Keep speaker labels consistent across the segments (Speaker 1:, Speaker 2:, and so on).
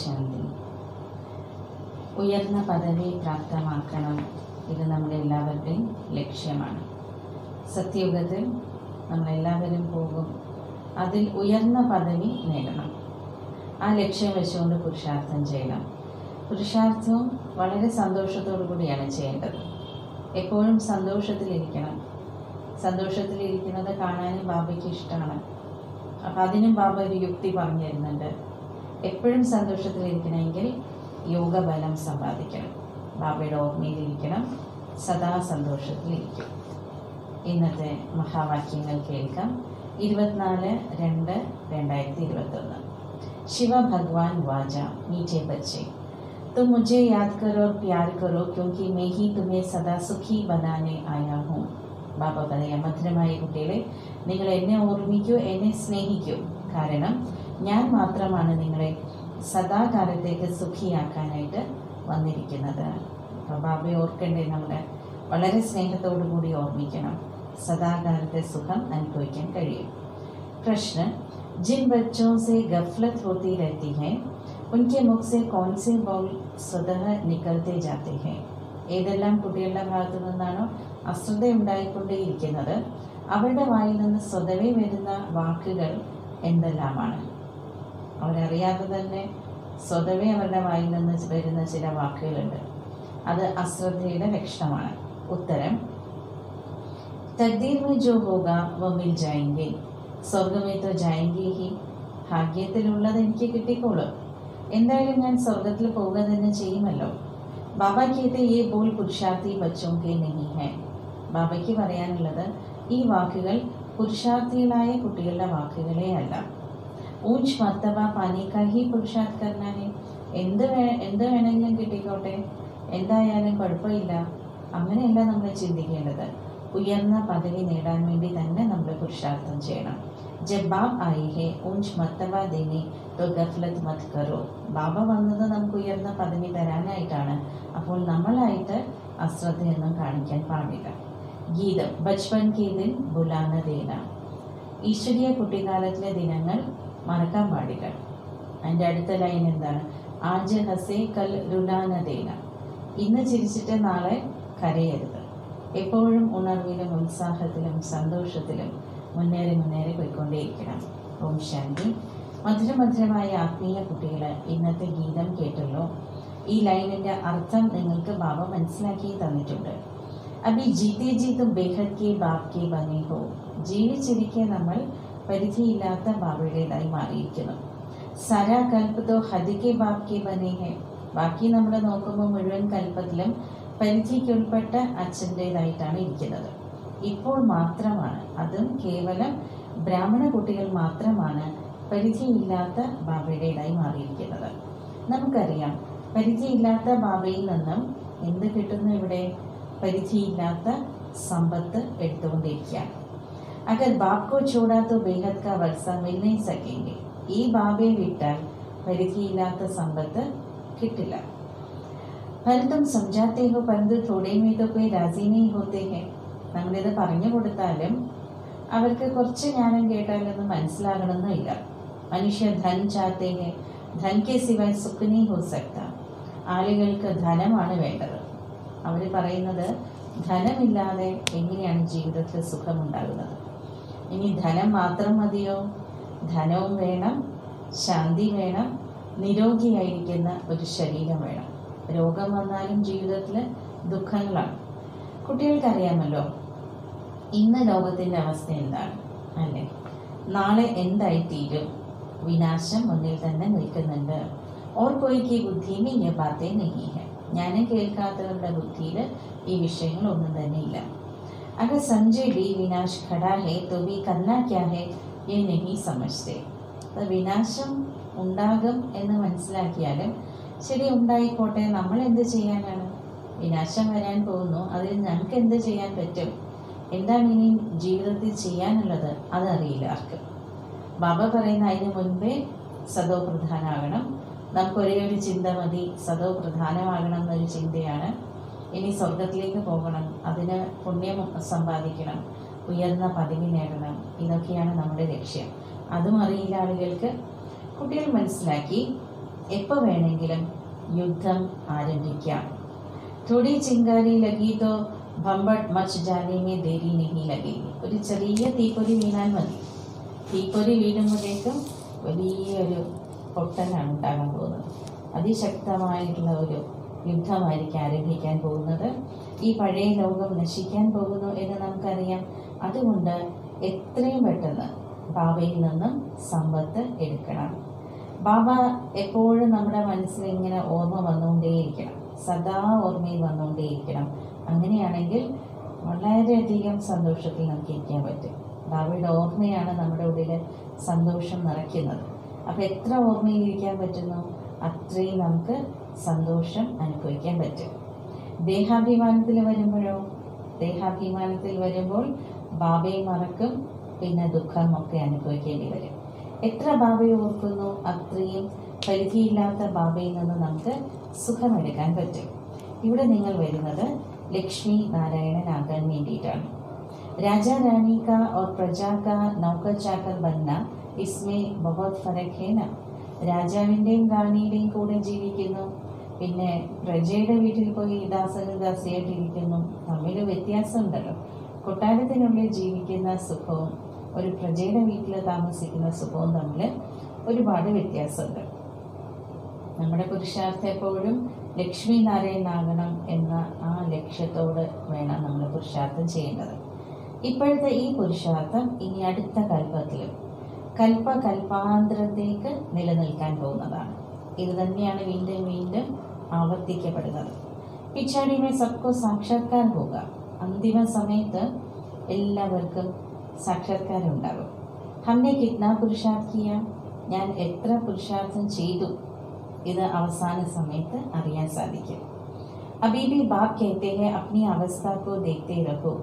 Speaker 1: ശാന്തി. ഉയർന്ന പദവി പ്രാപ്തമാക്കണം, ഇത് നമ്മുടെ എല്ലാവരുടെയും ലക്ഷ്യമാണ്. സത്യയുഗത്തിൽ നമ്മളെല്ലാവരും പോകും, അതിൽ ഉയർന്ന പദവി നേടണം. ആ ലക്ഷ്യം വെച്ചുകൊണ്ട് പുരുഷാർത്ഥം ചെയ്യണം. പുരുഷാർത്ഥവും വളരെ സന്തോഷത്തോടു കൂടിയാണ് ചെയ്യേണ്ടത്. എപ്പോഴും സന്തോഷത്തിലിരിക്കണം. സന്തോഷത്തിലിരിക്കുന്നത് കാണാനും ബാബയ്ക്ക് ഇഷ്ടമാണ്. അപ്പം അതിനും ബാബ ഒരു യുക്തി പറഞ്ഞു തരുന്നുണ്ട്. എപ്പോഴും സന്തോഷത്തിലിരിക്കണമെങ്കിൽ യോഗബലം സമ്പാദിക്കണം. ബാബയുടെ ഓർമ്മയിലിരിക്കണം, സദാ സന്തോഷത്തിലിരിക്കും. ഇന്നത്തെ മഹാവാക്യങ്ങൾ കേൾക്കാം. 24/2/2021. शिवा भगवान वाजा, मीठे बच्चे, तुम मुझे याद करो और प्यार करो, क्योंकि मैं ही तुम्हें सदा सुखी बनाने आया हूँ. ബാബ പറയാം, മധുരമായ കുട്ടികളെ, നിങ്ങൾ എന്നെ ഓർമ്മിക്കൂ, എന്നെ സ്നേഹിക്കൂ. കാരണം ഞാൻ മാത്രമാണ് നിങ്ങളെ സദാകാലത്തേക്ക് സുഖിയാക്കാനായിട്ട് വന്നിരിക്കുന്നത്. അപ്പോൾ ബാബയെ ഓർക്കേണ്ടേ നമ്മൾ വളരെ സ്നേഹത്തോടു കൂടി ഓർമ്മിക്കണം. സദാകാലത്തെ സുഖം അനുഭവിക്കാൻ കഴിയും. പ്രശ്ന, जिन बच्चों से गफलत होती रहती है उनके मुख से कौन से बोल स्वतः निकलते जाते हैं. ഏതെല്ലാം കുട്ടികളുടെ ഭാഗത്തു നിന്നാണോ അശ്രദ്ധ ഉണ്ടായിക്കൊണ്ടേയിരിക്കുന്നത്, അവരുടെ വായിൽ നിന്ന് സ്വതവേ വരുന്ന വാക്കുകൾ എന്തെല്ലാമാണ്? അവരറിയാതെ തന്നെ സ്വതവേ അവരുടെ വായിൽ നിന്ന് വരുന്ന ചില വാക്കുകളുണ്ട്. അത് അശ്രദ്ധയുടെ ലക്ഷണമാണ്. ഉത്തരം, തഖ്ദീർ में जो होगा वो मिल जाएंगे, സ്വർഗമേ തോ ജായെങ്കി ഹി. ഭാഗ്യത്തിലുള്ളത് എനിക്ക് കിട്ടിക്കോളും, എന്തായാലും ഞാൻ സ്വർഗത്തിൽ പോവുക തന്നെ ചെയ്യുമല്ലോ. ബാബ കേത്തെ ഈ ബോൾ പുരുഷാർത്ഥി ബച്ചോं के नहीं है. ബാബയ്ക്ക് പറയാനുള്ളത് ഈ വാക്കുകൾ പുരുഷാർത്ഥികളായ കുട്ടികളുടെ വാക്കുകളേ അല്ല. ഊഞ്ച് മർത്തബ പാനിക്കാ ഹി പുരുഷാർത്ഥ കർണ ഹെ. എന്ത് വേണമെങ്കിലും കിട്ടിക്കോട്ടെ, എന്തായാലും കുഴപ്പമില്ല, അങ്ങനെയല്ല നമ്മൾ ചിന്തിക്കേണ്ടത്. ഉയർന്ന പദവി നേടാൻ വേണ്ടി തന്നെ നമ്മൾ പുരുഷാർത്ഥം ചെയ്യണം. ജബ് ബാബ് ആയി ഹെ ഊഞ്ച് മർത്തബ ദേനെ തോ ഗഫ്ലത് മത് കറോ. ബാബ വന്നത് നമുക്ക് ഉയർന്ന പദവി തരാനായിട്ടാണ്. അപ്പോൾ നമ്മളായിട്ട് അശ്രദ്ധയൊന്നും കാണിക്കാൻ പാടില്ല. ഗീതം, ബച്പൻ കെ ദിൻ ബുലാന ദേന. ഈശ്വരീയ കുട്ടിക്കാലത്തിലെ ദിനങ്ങൾ മറക്കാൻ പാടില്ല. അതിൻ്റെ അടുത്ത ലൈൻ എന്താണ്? ആജ് ഹസേ കൽ രുലാന ദേന. ഇന്ന് ചിരിച്ചിട്ട് നാളെ കരയരുത്. എപ്പോഴും ഉണർവിലും ഉത്സാഹത്തിലും സന്തോഷത്തിലും മുന്നേറി പോയിക്കൊണ്ടേയിരിക്കണം. ഓം ശാന്തി. മധുരമധുരമായ ആത്മീയ കുട്ടികൾ, ഇന്നത്തെ ഗീതം കേട്ടല്ലോ. ഈ ലൈനിൻ്റെ അർത്ഥം നിങ്ങൾക്ക് ബാബ മനസ്സിലാക്കി തന്നിട്ടുണ്ട്. അബി ജീതേ ജീതും ബേഹദ് കെ ബാബ് കെ ബനെ ഹോ. ജീവിച്ചിരിക്കെ നമ്മൾ പരിധിയില്ലാത്ത ബാബയുടേതായി മാറിയിരിക്കുന്നു. സരാ കൽപ്പ് തോ ഹദ് കെ ബാബ് കെ ബനെ ഹെ. ബാക്കി നമ്മൾ നോക്കുമ്പോൾ മുഴുവൻ കൽപ്പത്തിലും പരിധിക്കുൾപ്പെട്ട അച്ഛൻ്റേതായിട്ടാണ് ഇരിക്കുന്നത്. ഇപ്പോൾ മാത്രമാണ്, അതും കേവലം ബ്രാഹ്മണ കുട്ടികൾ മാത്രമാണ് പരിധിയില്ലാത്ത ബാബയുടേതായി മാറിയിരിക്കുന്നത്. നമുക്കറിയാം, പരിധിയില്ലാത്ത ബാബയിൽ നിന്നും എന്ത് കിട്ടുന്നു? ഇവിടെ പരിധിയില്ലാത്ത സമ്പത്ത് എടുത്തുകൊണ്ടിരിക്കുകയാണ്. അഗർ ബാബ് കോ ചോടാ തോ ബേഹദ് കാ വർഷ മിൽ നഹീ സകേംഗെ. ഈ ബാബയെ വിട്ടാൽ പരിധിയില്ലാത്ത സമ്പത്ത് കിട്ടില്ല. ഫലത്തും സംജാത്തേ ഹോ പരന്തു തോടെ മേ തോ കോയി രാസി നഹീ ഹോത്തേ ഹെ. നമ്മളിത് പറഞ്ഞു കൊടുത്താലും അവർക്ക് കുറച്ച് ജ്ഞാനം കേട്ടാലൊന്നും മനസ്സിലാകണമെന്നില്ല. മനുഷ്യ ധൻ ചാത്തേ ഹെ, ധൻ കെ സിവായ് സുഖ് നഹീ ഹോ സക്ത. ആളുകൾക്ക് ധനമാണ് വേണ്ടത്. അവർ പറയുന്നത് ധനമില്ലാതെ എങ്ങനെയാണ് ജീവിതത്തിൽ സുഖമുണ്ടാകുന്നത്? ഇനി ധനം മാത്രം മതിയോ? ധനവും വേണം, ശാന്തി വേണം, നിരോഗിയായിരിക്കുന്ന ഒരു ശരീരം വേണം. രോഗം വന്നാലും ജീവിതത്തിൽ ദുഃഖങ്ങളാണ്. കുട്ടികൾക്കറിയാമല്ലോ ഇന്ന് ലോകത്തിൻ്റെ അവസ്ഥ എന്താണ്, അല്ലേ? നാളെ എന്തായിത്തീരും? വിനാശം മുന്നിൽ തന്നെ നിൽക്കുന്നുണ്ട്. ഓർ കോയിക്ക് ബുദ്ധിയിൽ ഈ ബാത്തേ നഹീ ഹെ. ജ്ഞാനം കേൾക്കാത്തവരുടെ ബുദ്ധിയിൽ ഈ വിഷയങ്ങളൊന്നും തന്നെ ഇല്ല. അഗർ സംജയ് ബി വിനാശ് ഖടാ ഹെ തോ ബി കർനാ ക്യാ ഹെ യേ നഹീ സമജ്തേ. വിനാശം ഉണ്ടാകും എന്ന് മനസ്സിലാക്കിയാലും ശരി, ഉണ്ടായിക്കോട്ടെ, നമ്മൾ എന്ത് ചെയ്യാനാണ്? വിനാശം വരാൻ പോകുന്നു, അതിൽ നമുക്ക് എന്ത് ചെയ്യാൻ പറ്റും? എന്താണ് ഇനി ജീവിതത്തിൽ ചെയ്യാനുള്ളത്? അതറിയില്ല ആർക്കും. ബാബ പറയുന്ന അതിന് മുൻപേ സദോ പ്രധാനമാകണം. നമുക്കൊരേ ഒരു ചിന്ത മതി, സദോ പ്രധാനമാകണം എന്നൊരു ചിന്തയാണ്. ഇനി സ്വർഗത്തിലേക്ക് പോകണം, അതിന് പുണ്യം സമ്പാദിക്കണം, ഉയർന്ന പദവി നേടണം. ഇതൊക്കെയാണ് നമ്മുടെ ലക്ഷ്യം. അതും അറിയില്ല ആളുകൾക്ക്. കുട്ടികൾ മനസ്സിലാക്കി എപ്പോൾ വേണമെങ്കിലും യുദ്ധം ആരംഭിക്കാം. थोड़ी चिंगारी लगी तो भंबट मच जाने में देरी नहीं लगेगी. ഒരു ചെറിയ തീപ്പൊരി വീണാൽ മതി. തീപ്പൊരി വീഴുമ്പോഴേക്കും വലിയൊരു പൊട്ടലാണ് ഉണ്ടാകാൻ പോകുന്നത്. അതിശക്തമായിട്ടുള്ള ഒരു യുദ്ധമായിരിക്കും ആരംഭിക്കാൻ പോകുന്നത്. ഈ പഴയ ലോകം നശിക്കാൻ പോകുന്നു എന്ന് നമുക്കറിയാം. അതുകൊണ്ട് എത്രയും പെട്ടെന്ന് ബാബയിൽ നിന്നും സമ്പത്ത് എടുക്കണം. ബാബ എപ്പോഴും നമ്മുടെ മനസ്സിൽ ഇങ്ങനെ ഓർമ്മ വന്നുകൊണ്ടേയിരിക്കണം, സദാ ഓർമ്മയിൽ വന്നുകൊണ്ടേയിരിക്കണം. അങ്ങനെയാണെങ്കിൽ വളരെയധികം സന്തോഷത്തിൽ നമുക്ക് ഇരിക്കാൻ പറ്റും. ബാബയുടെ ഓർമ്മയാണ് നമ്മുടെ ഉള്ളിൽ സന്തോഷം നിറയ്ക്കുന്നത്. അപ്പോൾ എത്ര ഓർമ്മയിലിരിക്കാൻ പറ്റുന്നു അത്രയും നമുക്ക് സന്തോഷം അനുഭവിക്കാൻ പറ്റും. ദേഹാഭിമാനത്തിൽ വരുമ്പോൾ ബാബയെ മറക്കും, പിന്നെ ദുഃഖമൊക്കെ അനുഭവിക്കേണ്ടി വരും. എത്ര ബാബയെ ഓർക്കുന്നു അത്രയും പരിധിയില്ലാത്ത ബാബയിൽ നിന്ന് നമുക്ക് സുഖമെടുക്കാൻ പറ്റും. ഇവിടെ നിങ്ങൾ വരുന്നത് ലക്ഷ്മി നാരായണനാകാൻ വേണ്ടിയിട്ടാണ്. രാജാ റാണി കാ और പ്രജാ കാ നൗകർ ചാക്കർ ബന്ന इसमें बहुत फर्क है ना. രാജാവിൻ്റെയും റാണിയുടെയും കൂടെ ജീവിക്കുന്നു, പിന്നെ പ്രജയുടെ വീട്ടിൽ പോയി ദാസനും ദാസിയായിട്ടിരിക്കുന്നു. തമ്മിൽ വ്യത്യാസമുണ്ടല്ലോ. കൊട്ടാരത്തിനുള്ളിൽ ജീവിക്കുന്ന സുഖവും ഒരു പ്രജയുടെ വീട്ടിൽ താമസിക്കുന്ന സുഖവും തമ്മിൽ ഒരുപാട് വ്യത്യാസമുണ്ട്. നമ്മുടെ പുരുഷാർത്ഥം എപ്പോഴും ലക്ഷ്മി നാരായണനാകണം എന്ന ആ ലക്ഷ്യത്തോട് വേണം നമ്മൾ പുരുഷാർത്ഥം ചെയ്യേണ്ടത്. ഇപ്പോഴത്തെ ഈ പുരുഷാർത്ഥം ഇനി അടുത്ത കൽപ്പത്തിലും കൽപ്പാന്തരത്തേക്ക് നിലനിൽക്കാൻ പോകുന്നതാണ്. ഇത് തന്നെയാണ് വീണ്ടും വീണ്ടും ആവർത്തിക്കപ്പെടുന്നത്. പിച്ചാടിമേ സബ്കോ സാക്ഷാത്കാർ പോക. അന്തിമ സമയത്ത് എല്ലാവർക്കും സാക്ഷാത്കാരം ഉണ്ടാകും. ഹംനെ കിത്ന പുരുഷാർത്ഥ് കിയ, ഞാൻ എത്ര പുരുഷാർത്ഥം ചെയ്തു, ഇത് അവസാന സമയത്ത് അറിയാൻ സാധിക്കും. അബി ബി ബാബ് कहते हैं अपनी अवस्था को देखते रहो.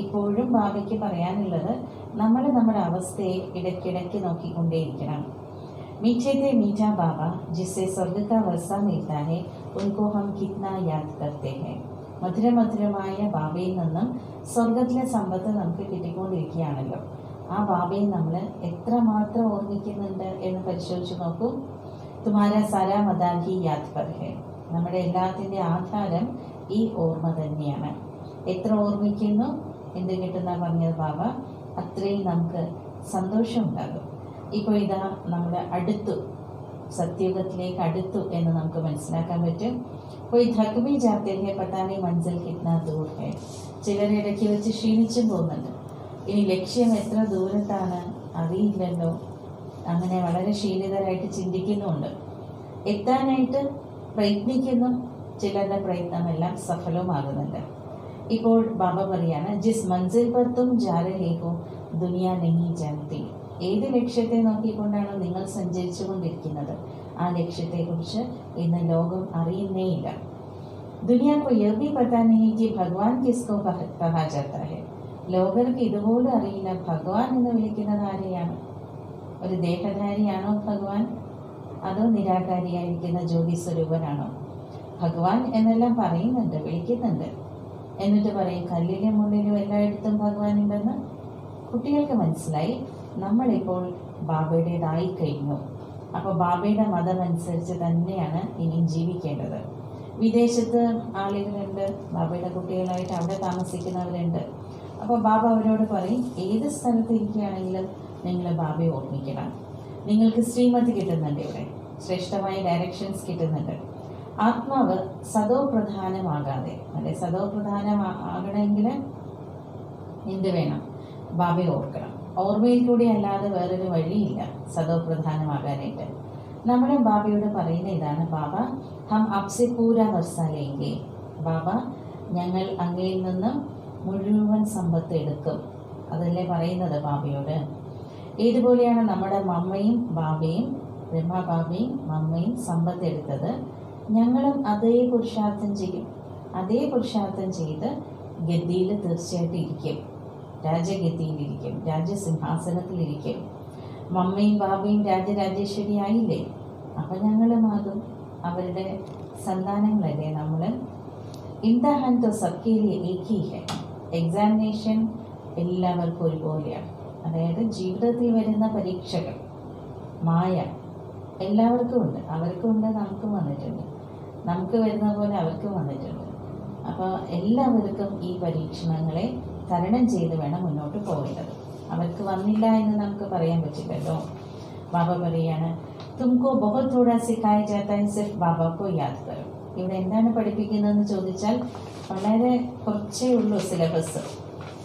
Speaker 1: ഇപ്പോഴും ബാബയ്ക്ക് പറയാനുള്ളത് നമ്മൾ നമ്മുടെ അവസ്ഥയെ ഇടയ്ക്കിടയ്ക്ക് നോക്കിക്കൊണ്ടേയിരിക്കണം. मीठे थे मीठा बाबा जिससे स्वर्ग का वर्षा मिलता है उनको हम कितना याद करते हैं. മധുരമധുരമായ ബാബയിൽ നിന്നും സ്വർഗത്തിലെ സമ്പത്ത് നമുക്ക് കിട്ടിക്കൊണ്ടിരിക്കുകയാണല്ലോ. ആ ബാബയെ നമ്മൾ എത്രമാത്രം ഓർമ്മിക്കുന്നുണ്ട് എന്ന് പരിശോധിച്ച് നോക്കൂ. തുമാരാ സാരാ മദാർ ഹി യാദ് പർ ഹെ. നമ്മുടെ എല്ലാത്തിൻ്റെ ആധാരം ഈ ഓർമ്മ തന്നെയാണ്. എത്ര ഓർമ്മിക്കുന്നു എന്ത് കിട്ടുന്ന പറഞ്ഞത് ബാബ, അത്രയും നമുക്ക് സന്തോഷം ഉണ്ടാകും. ഇപ്പോൾ ഇതാ നമ്മൾ സത്യയുഗത്തിലേക്ക് അടുത്തു എന്ന് നമുക്ക് മനസ്സിലാക്കാൻ പറ്റും. कोई थक भी जाते हैं, पता नहीं मंजिल कितना दूर है. ചിലർ ഇടയ്ക്ക് വെച്ച് ക്ഷീണിച്ചും പോകുന്നുണ്ട്. ഇനി ലക്ഷ്യം എത്ര ദൂരത്താണ് അറിയില്ലല്ലോ. അങ്ങനെ വളരെ ക്ഷീണിതരായിട്ട് ചിന്തിക്കുന്നുമുണ്ട്. എത്താനായിട്ട് പ്രയത്നിക്കുന്നു, ചിലരുടെ പ്രയത്നമെല്ലാം സഫലവുമാകുന്നുണ്ട്. ഇപ്പോൾ ബാബ പറയാണ്, ജിസ് മൻസിൽ പർ തും ജാ രഹേ ഹോ ദുനിയ നഹീ ജാനതി. ഏത് ലക്ഷ്യത്തെ നോക്കിക്കൊണ്ടാണോ നിങ്ങൾ സഞ്ചരിച്ചു കൊണ്ടിരിക്കുന്നത് ആ ലക്ഷ്യത്തെക്കുറിച്ച് ഇന്ന് ലോകം അറിയുന്നേയില്ല. ദുനിയ കോ യഹ് ഭി പതാ നഹീ കി ഭഗവാൻ കിസ്കോ കഹാ ജാതാ ഹൈ. ലോകർക്ക് ഇതുപോലും അറിയില്ല ഭഗവാൻ എന്ന് വിളിക്കുന്നത് ആരെയാണ്. ഒരു ദേഹധാരിയാണോ ഭഗവാൻ, അതോ നിരാകാരിയായിരിക്കുന്ന ജ്യോതി സ്വരൂപനാണോ? ഭഗവാൻ എന്നെല്ലാം പറയുന്നുണ്ട്, വിളിക്കുന്നുണ്ട്. എന്നിട്ട് പറയും കല്ലിലും മുള്ളിലും എല്ലായിടത്തും ഭഗവാൻ ഉണ്ടെന്ന്. കുട്ടികൾക്ക് മനസ്സിലായി നമ്മളിപ്പോൾ ബാബയുടേതായി കഴിഞ്ഞു. അപ്പോൾ ബാബയുടെ മതം അനുസരിച്ച് തന്നെയാണ് ഇനിയും ജീവിക്കേണ്ടത്. വിദേശത്ത് ആളുകളുണ്ട്, ബാബയുടെ കുട്ടികളായിട്ട് അവിടെ താമസിക്കുന്നവരുണ്ട്. അപ്പോൾ ബാബ അവരോട് പറയും, ഏത് സ്ഥലത്ത് ഇരിക്കുകയാണെങ്കിലും നിങ്ങൾ ബാബയെ ഓർമ്മിക്കണം. നിങ്ങൾക്ക് ശ്രീമതി കിട്ടുന്നുണ്ട്, ഇവിടെ ശ്രേഷ്ഠമായ ഡയറക്ഷൻസ് കിട്ടുന്നുണ്ട്. ആത്മാവ് സദോ പ്രധാനമാകാതെ, അല്ലെ സദോ പ്രധാനമാകണമെങ്കിൽ എന്ത് വേണം? ബാബയെ ഓർക്കണം. ഓർമ്മയിൽ കൂടി അല്ലാതെ വേറൊരു വഴിയില്ല സദോ പ്രധാനമാകാനായിട്ട്. നമ്മുടെ ബാബയോട് പറയുന്ന ഇതാണ്, ബാബ ഹം ആപ്സെ പൂരാ വർഷ ലേംഗെ. ബാബ ഞങ്ങൾ അങ്ങയിൽ നിന്ന് മുഴുവൻ സമ്പത്ത് എടുക്കും. അതല്ലേ പറയുന്നത് ബാബയോട്. ഏതുപോലെയാണ് നമ്മുടെ മമ്മയും ബാബയും, ബ്രഹ്മ ബാബയും മമ്മയും സമ്പത്ത് എടുത്തത്, ഞങ്ങളും അതേ പുരുഷാർത്ഥം ചെയ്യും. അതേ പുരുഷാർത്ഥം ചെയ്ത് ഗദ്ദിയിൽ തീർച്ചയായിട്ടും ഇരിക്കും, രാജഗദ്ദിയിലിരിക്കും, രാജസിംഹാസനത്തിലിരിക്കും. മമ്മയും ബാബയും രാജരാജേശ്വരി ആയില്ലേ, അപ്പം ഞങ്ങളുമാകും അവരുടെ സന്താനങ്ങളല്ലേ നമ്മൾ. ഇംതഹാൻ തോ സബ്കെ ലിയേ ഏക് ഹി ഹൈ. എക്സാമിനേഷൻ എല്ലാവർക്കും ഒരുപോലെയാണ്. അതായത് ജീവിതത്തിൽ വരുന്ന പരീക്ഷകൾ, മായ എല്ലാവർക്കും ഉണ്ട്, അവർക്കും ഉണ്ട്, നമുക്കും വന്നിട്ടുണ്ട്. നമുക്ക് വരുന്ന പോലെ അവർക്കും വന്നിട്ടുണ്ട്. അപ്പോൾ എല്ലാവർക്കും ഈ പരീക്ഷണങ്ങളെ തരണം ചെയ്ത് വേണം മുന്നോട്ട് പോകേണ്ടത്. അവർക്ക് വന്നില്ല എന്ന് നമുക്ക് പറയാൻ പറ്റില്ലല്ലോ. ബാബ പറയാണ്, തുമക്കോ ബഹുത് തോടാ സിഖായ ജാതാ ഹൈ സിർഫ് ബാബാക്കോ യാദ് കരോ. ഇവിടെ എന്താണ് പഠിപ്പിക്കുന്നതെന്ന് ചോദിച്ചാൽ വളരെ കുറച്ചേ ഉള്ളൂ സിലബസ്,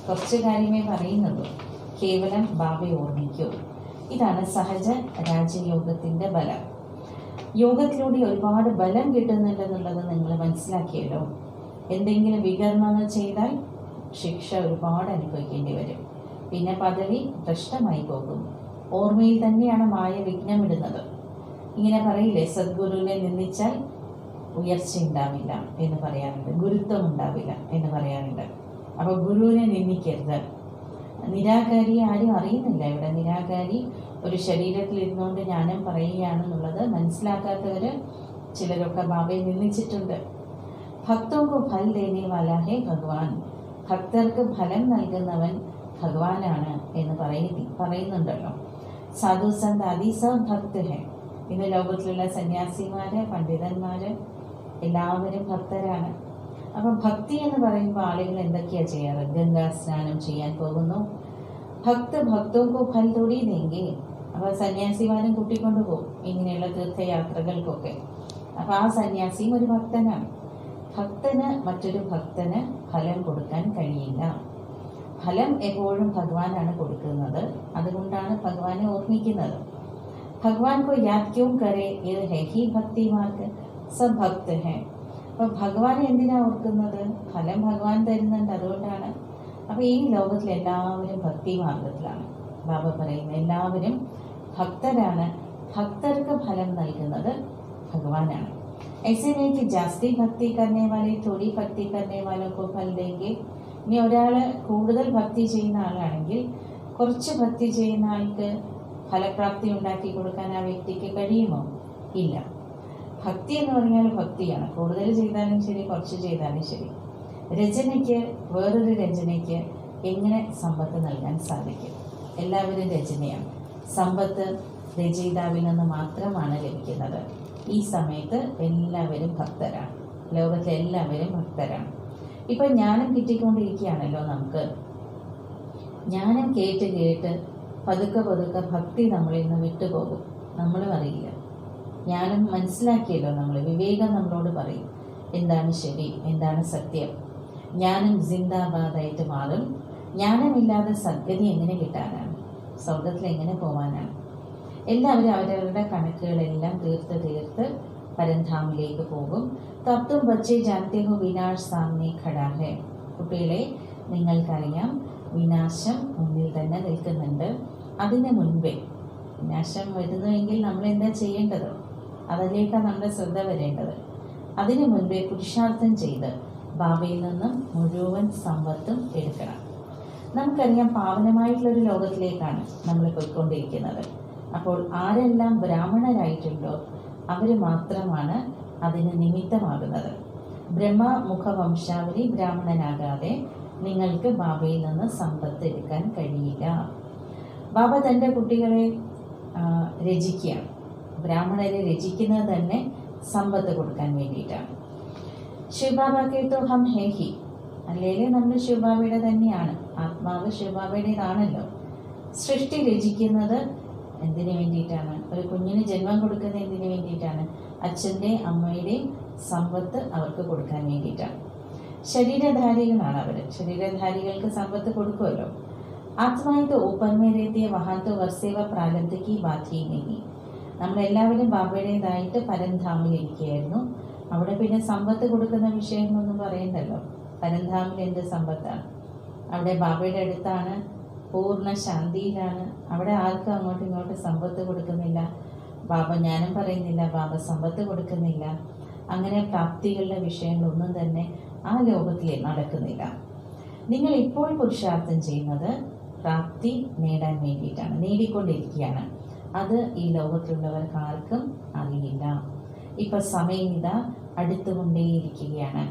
Speaker 1: കുറച്ച് കാര്യമേ പറയുന്നുള്ളൂ. കേവലം ബാബയെ ഓർമ്മിക്കൂ. ഇതാണ് സഹജ രാജയോഗത്തിൻ്റെ ബലം. യോഗത്തിലൂടെ ഒരുപാട് ബലം കിട്ടുന്നുണ്ടെന്നുള്ളത് നിങ്ങൾ മനസ്സിലാക്കിയല്ലോ. എന്തെങ്കിലും വികർമ്മങ്ങൾ ചെയ്താൽ ശിക്ഷ ഒരുപാട് അനുഭവിക്കേണ്ടി വരും. പിന്നെ പദവി ഭ്രഷ്ടമായി പോകും. ഓർമ്മയിൽ തന്നെയാണ് മായ വിഘ്നമിടുന്നത്. ഇങ്ങനെ പറയില്ലേ, സദ്ഗുരുവിനെ നിന്ദിച്ചാൽ ഉയർച്ച ഉണ്ടാവില്ല എന്ന് പറയാറുണ്ട്, ഗുരുത്വം ഉണ്ടാവില്ല എന്ന് പറയാറുണ്ട്. അപ്പോൾ ഗുരുവിനെ നിന്ദിക്കരുത്. നിരാകാരി ആരും അറിയുന്നില്ല. ഇവിടെ നിരാകാരി ഒരു ശരീരത്തിൽ ഇരുന്നുകൊണ്ട് ജ്ഞാനം പറയുകയാണെന്നുള്ളത് മനസ്സിലാക്കാത്തവർ ചിലരൊക്കെ ബാബയെ നിന്ദിച്ചിട്ടുണ്ട്. ഭക്തോക്ക് ഫൽ ദേനെ വാലാ ഹേ ഭഗവാൻ. ഭക്തർക്ക് ഫലം നൽകുന്നവൻ ഭഗവാനാണ് എന്ന് പറയുന്നുണ്ടല്ലോ. സാധു സന്ത് ആദി സബ് ഭക്ത് ഹെ. ഇന്ന് ലോകത്തിലുള്ള സന്യാസിമാര്, പണ്ഡിതന്മാര് എല്ലാവരും ഭക്തരാണ്. അപ്പം ഭക്തി എന്ന് പറയുമ്പോൾ ആളുകൾ എന്തൊക്കെയാ ചെയ്യാറ്? ഗംഗാ സ്നാനം ചെയ്യാൻ പോകുന്നു. ഭക്തോക്കോ ഫൽ തൊടി ദേങ്കി. അപ്പോൾ സന്യാസിമാരും കൂട്ടിക്കൊണ്ടു പോകും ഇങ്ങനെയുള്ള തീർത്ഥയാത്രകൾക്കൊക്കെ. അപ്പോൾ ആ സന്യാസിയും ഒരു ഭക്തനാണ്. ഭക്തന് മറ്റൊരു ഭക്തന് ഫലം കൊടുക്കാൻ കഴിയില്ല. ഫലം എപ്പോഴും ഭഗവാനാണ് കൊടുക്കുന്നത്. അതുകൊണ്ടാണ് ഭഗവാനെ ഓർമ്മിക്കുന്നത്. ഭഗവാൻ കോ യാദ് ക്യോം കരേ, ഇത് ഹേ ഹി ഭക്തി മാർഗ്, സബ് ഭക്ത് ഹേ. അപ്പോൾ ഭഗവാനെ എന്തിനാ ഓർക്കുന്നത്? ഫലം ഭഗവാൻ തരുന്നുണ്ട്, അതുകൊണ്ടാണ്. അപ്പോൾ ഈ ലോകത്തിൽ എല്ലാവരും ഭക്തി മാർഗത്തിലാണ്. ബാബ പറയുന്നത് എല്ലാവരും ഭക്തരാണ്. ഭക്തർക്ക് ഫലം നൽകുന്നത് ഭഗവാനാണ്. ऐसे नहीं कि जास्ती भक्ति करने वाले थोड़ी भक्ति करने वालों को फल देंगे. ഇനി ഒരാൾ കൂടുതൽ ഭക്തി ചെയ്യുന്ന ആളാണെങ്കിൽ കുറച്ച് ഭക്തി ചെയ്യുന്ന ആൾക്ക് ഫലപ്രാപ്തി ഉണ്ടാക്കി കൊടുക്കാൻ ആ വ്യക്തിക്ക് കഴിയുമോ? ഇല്ല. ഭക്തി എന്ന് പറഞ്ഞാൽ ഭക്തിയാണ്. കൂടുതൽ ചെയ്താലും ശരി, കുറച്ച് ചെയ്താലും ശരി. രചനയ്ക്ക്, വേറൊരു രചനയ്ക്ക് എങ്ങനെ സമ്പത്ത് നൽകാൻ സാധിക്കും? എല്ലാവരും രചനയാണ്. സമ്പത്ത് രചയിതാവിൽ നിന്ന് മാത്രമാണ് ലഭിക്കുന്നത്. ഈ സമയത്ത് എല്ലാവരും ഭക്തരാണ്. ലോകത്തെ എല്ലാവരും ഭക്തരാണ്. ഇപ്പം ജ്ഞാനം കിട്ടിക്കൊണ്ടിരിക്കുകയാണല്ലോ നമുക്ക്. ജ്ഞാനം കേട്ട് കേട്ട് പതുക്കെ പതുക്കെ ഭക്തി നമ്മളിൽ നിന്ന് വിട്ടുപോകും. നമ്മളും അറിയില്ല. ജ്ഞാനം മനസ്സിലാക്കിയല്ലോ നമ്മൾ. വിവേകം നമ്മളോട് പറയും എന്താണ് ശരി, എന്താണ് സത്യം. ജ്ഞാനം ജിന്ദാബാദായിട്ട് മാറും. ജ്ഞാനമില്ലാതെ സദ്ഗതി എങ്ങനെ കിട്ടാനാണ്? സ്വർഗത്തിൽ എങ്ങനെ പോകാനാണ്? എല്ലാവരും അവരവരുടെ കണക്കുകളെല്ലാം തീർത്ത് പരന്ധാമിലേക്ക് പോകും. തത്വം ബച്ചേ ജാനത്തെ ഹോ വിനാശ് സാമനെ ഖടാ ഹെ. കുട്ടികളെ, നിങ്ങൾക്കറിയാം വിനാശം മുന്നിൽ തന്നെ നിൽക്കുന്നുണ്ട്. അതിന് മുൻപേ വിനാശം വരുന്നുവെങ്കിൽ നമ്മൾ എന്താ ചെയ്യേണ്ടത്? അതിലേക്കാണ് നമ്മുടെ ശ്രദ്ധ വരേണ്ടത്. അതിനു മുൻപേ പുരുഷാർത്ഥം ചെയ്ത് ബാബയിൽ നിന്നും മുഴുവൻ സമ്പത്തും എടുക്കണം. നമുക്കറിയാം പാവനമായിട്ടുള്ളൊരു ലോകത്തിലേക്കാണ് നമ്മൾ പോയിക്കൊണ്ടിരിക്കുന്നത്. അപ്പോൾ ആരെല്ലാം ബ്രാഹ്മണരായിട്ടുണ്ടോ അവർ മാത്രമാണ് അതിന് നിമിത്തമാകുന്നത്. ബ്രഹ്മമുഖവംശാവലി ബ്രാഹ്മണനാകാതെ നിങ്ങൾക്ക് ബാബയിൽ നിന്ന് സമ്പത്ത് എടുക്കാൻ കഴിയില്ല. ബാബ തൻ്റെ കുട്ടികളെ രചിക്കുകയാണ്. ബ്രാഹ്മണരെ രചിക്കുന്നത് തന്നെ സമ്പത്ത് കൊടുക്കാൻ വേണ്ടിയിട്ടാണ്. ശിവബാബയ്ക്ക് തോ ഹം ഹേ ഹി. അല്ലെങ്കിൽ നമ്മൾ ശിവബാബയുടെ തന്നെയാണ്. ആത്മാവ് ശിവബാബയുടേതാണല്ലോ. സൃഷ്ടി രചിക്കുന്നത് എന്തിനു വേണ്ടിയിട്ടാണ്? ഒരു കുഞ്ഞിന് ജന്മം കൊടുക്കുന്നത് എന്തിനു വേണ്ടിയിട്ടാണ്? അച്ഛൻ്റെയും അമ്മയുടെയും സമ്പത്ത് അവർക്ക് കൊടുക്കാൻ വേണ്ടിയിട്ടാണ്. ശരീരധാരികളാണ് അവർ. ശരീരധാരികൾക്ക് സമ്പത്ത് കൊടുക്കുമല്ലോ. ആത്മായി തോ ഊപ്പർ മേ രഹത്തി ഹൈ, വഹാൻ തോ വർസേവ പ്രാരബ്ധ കി ബാത് ഹി നഹീ. നമ്മളെല്ലാവരും ബാബയുടേതായിട്ട് പരന്ധാമിൽ ഇരിക്കുകയായിരുന്നു. അവിടെ പിന്നെ സമ്പത്ത് കൊടുക്കുന്ന വിഷയങ്ങളൊന്നും പറയണ്ടല്ലോ. പരന്ധാമിൽ എന്ത് സമ്പത്താണ്? അവിടെ ബാബയുടെ അടുത്താണ്, പൂർണ്ണ ശാന്തിയിലാണ്. അവിടെ ആർക്കും അങ്ങോട്ടും ഇങ്ങോട്ടും സമ്പത്ത് കൊടുക്കുന്നില്ല. ബാബ ജ്ഞാനം പറയുന്നില്ല, ബാബ സമ്പത്ത് കൊടുക്കുന്നില്ല. അങ്ങനെ പ്രാപ്തികളുടെ വിഷയങ്ങളൊന്നും തന്നെ ആ ലോകത്തിൽ നടക്കുന്നില്ല. നിങ്ങൾ ഇപ്പോൾ പുരുഷാർത്ഥം ചെയ്യുന്നത് പ്രാപ്തി നേടാൻ വേണ്ടിയിട്ടാണ്, നേടിക്കൊണ്ടിരിക്കുകയാണ്. അത് ഈ ലോകത്തിലുള്ളവർക്ക് ആർക്കും അറിയില്ല. ഇപ്പം സമയം ഇതാ അടുത്തുകൊണ്ടേയിരിക്കുകയാണ്.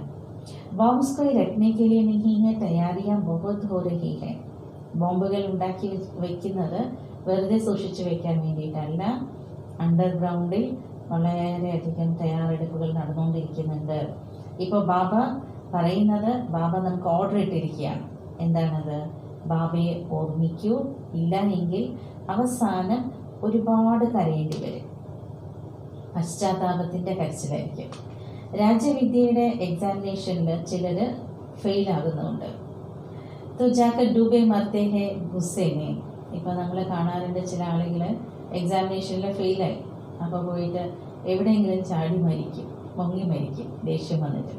Speaker 1: ബോംബ്സ് കോയി രഖ്നെ കെ ലിയെ നഹീ ഹൈ, തയ്യാറിയാ ബഹുത് ഹോ രഹി ഹൈ. ബോംബുകൾ ഉണ്ടാക്കി വെക്കുന്നത് വെറുതെ സൂക്ഷിച്ചു വെക്കാൻ വേണ്ടിയിട്ടല്ല. അണ്ടർഗ്രൗണ്ടിൽ വളരെയധികം തയ്യാറെടുപ്പുകൾ നടന്നുകൊണ്ടിരിക്കുന്നുണ്ട്. ഇപ്പോൾ ബാബ പറയുന്നത്, ബാബ നമുക്ക് ഓർഡർ ഇട്ടിരിക്കുകയാണ്. എന്താണത്? ബാബയെ ഓർമ്മിക്കൂ, ഇല്ല എങ്കിൽ അവസാനം ഒരുപാട് കരയേണ്ടി വരും. പശ്ചാത്താപത്തിൻ്റെ കരച്ചിലായിരിക്കും. രാജ്യവിദ്യയുടെ എക്സാമിനേഷനിൽ ചിലർ ഫെയിൽ ആകുന്നുണ്ട്. तो जाकर डूबे मरते हैं गुस्से में. ഇപ്പോൾ നമ്മൾ കാണാറുണ്ട് ചില ആളുകൾ എക്സാമിനേഷനിൽ ഫെയിലായി, അപ്പോൾ പോയിട്ട് എവിടെയെങ്കിലും ചാടി മരിക്കും, മുങ്ങി മരിക്കും ദേഷ്യം വന്നിട്ട്.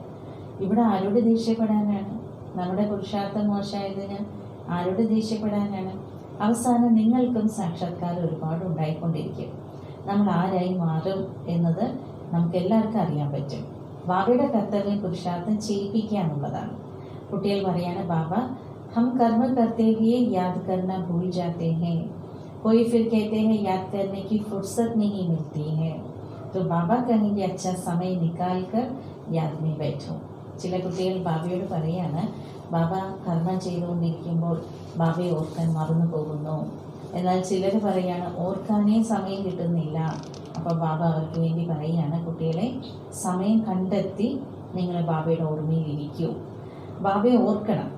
Speaker 1: ഇവിടെ ആരോട് ദേഷ്യപ്പെടാനാണ്? നമ്മുടെ പുരുഷാർത്ഥം മോശമായതിന് ആരോട് ദേഷ്യപ്പെടാനാണ്? അവസാനം നിങ്ങൾക്കും സാക്ഷാത്കാരം ഒരുപാട് ഉണ്ടായിക്കൊണ്ടിരിക്കും. നമ്മൾ ആരായി മാറും എന്നത് നമുക്ക് എല്ലാവർക്കും അറിയാൻ പറ്റും. ബാബയുടെ കർത്തവ്യം പുരുഷാർത്ഥം ചെയ്യിപ്പിക്കുക എന്നുള്ളതാണ്. കുട്ടികൾ പറയാണ്, ബാബ हम कर्म करते हुए याद करना भूल जाते हैं, कोई फिर कहते हैं याद करने की फुर्सत नहीं मिलती है, तो बाबा कहेंगे अच्छा समय निकाल कर याद में बैठो. ചില കുട്ടികൾ ബാബയോട് പറയാണ്, ബാബ കർമ്മം ചെയ്തുകൊണ്ടിരിക്കുമ്പോൾ ബാബയെ ഓർക്കാൻ മറന്നു പോകുന്നു. എന്നാൽ ചിലർ പറയാണ് ഓർക്കാനേ സമയം കിട്ടുന്നില്ല. അപ്പോൾ ബാബ അവർക്ക് വേണ്ടി പറയാണ്, കുട്ടികളെ സമയം കണ്ടെത്തി നിങ്ങൾ ബാബയുടെ ഓർമ്മയിൽ ഇരിക്കൂ, ബാബയെ ഓർക്കണം.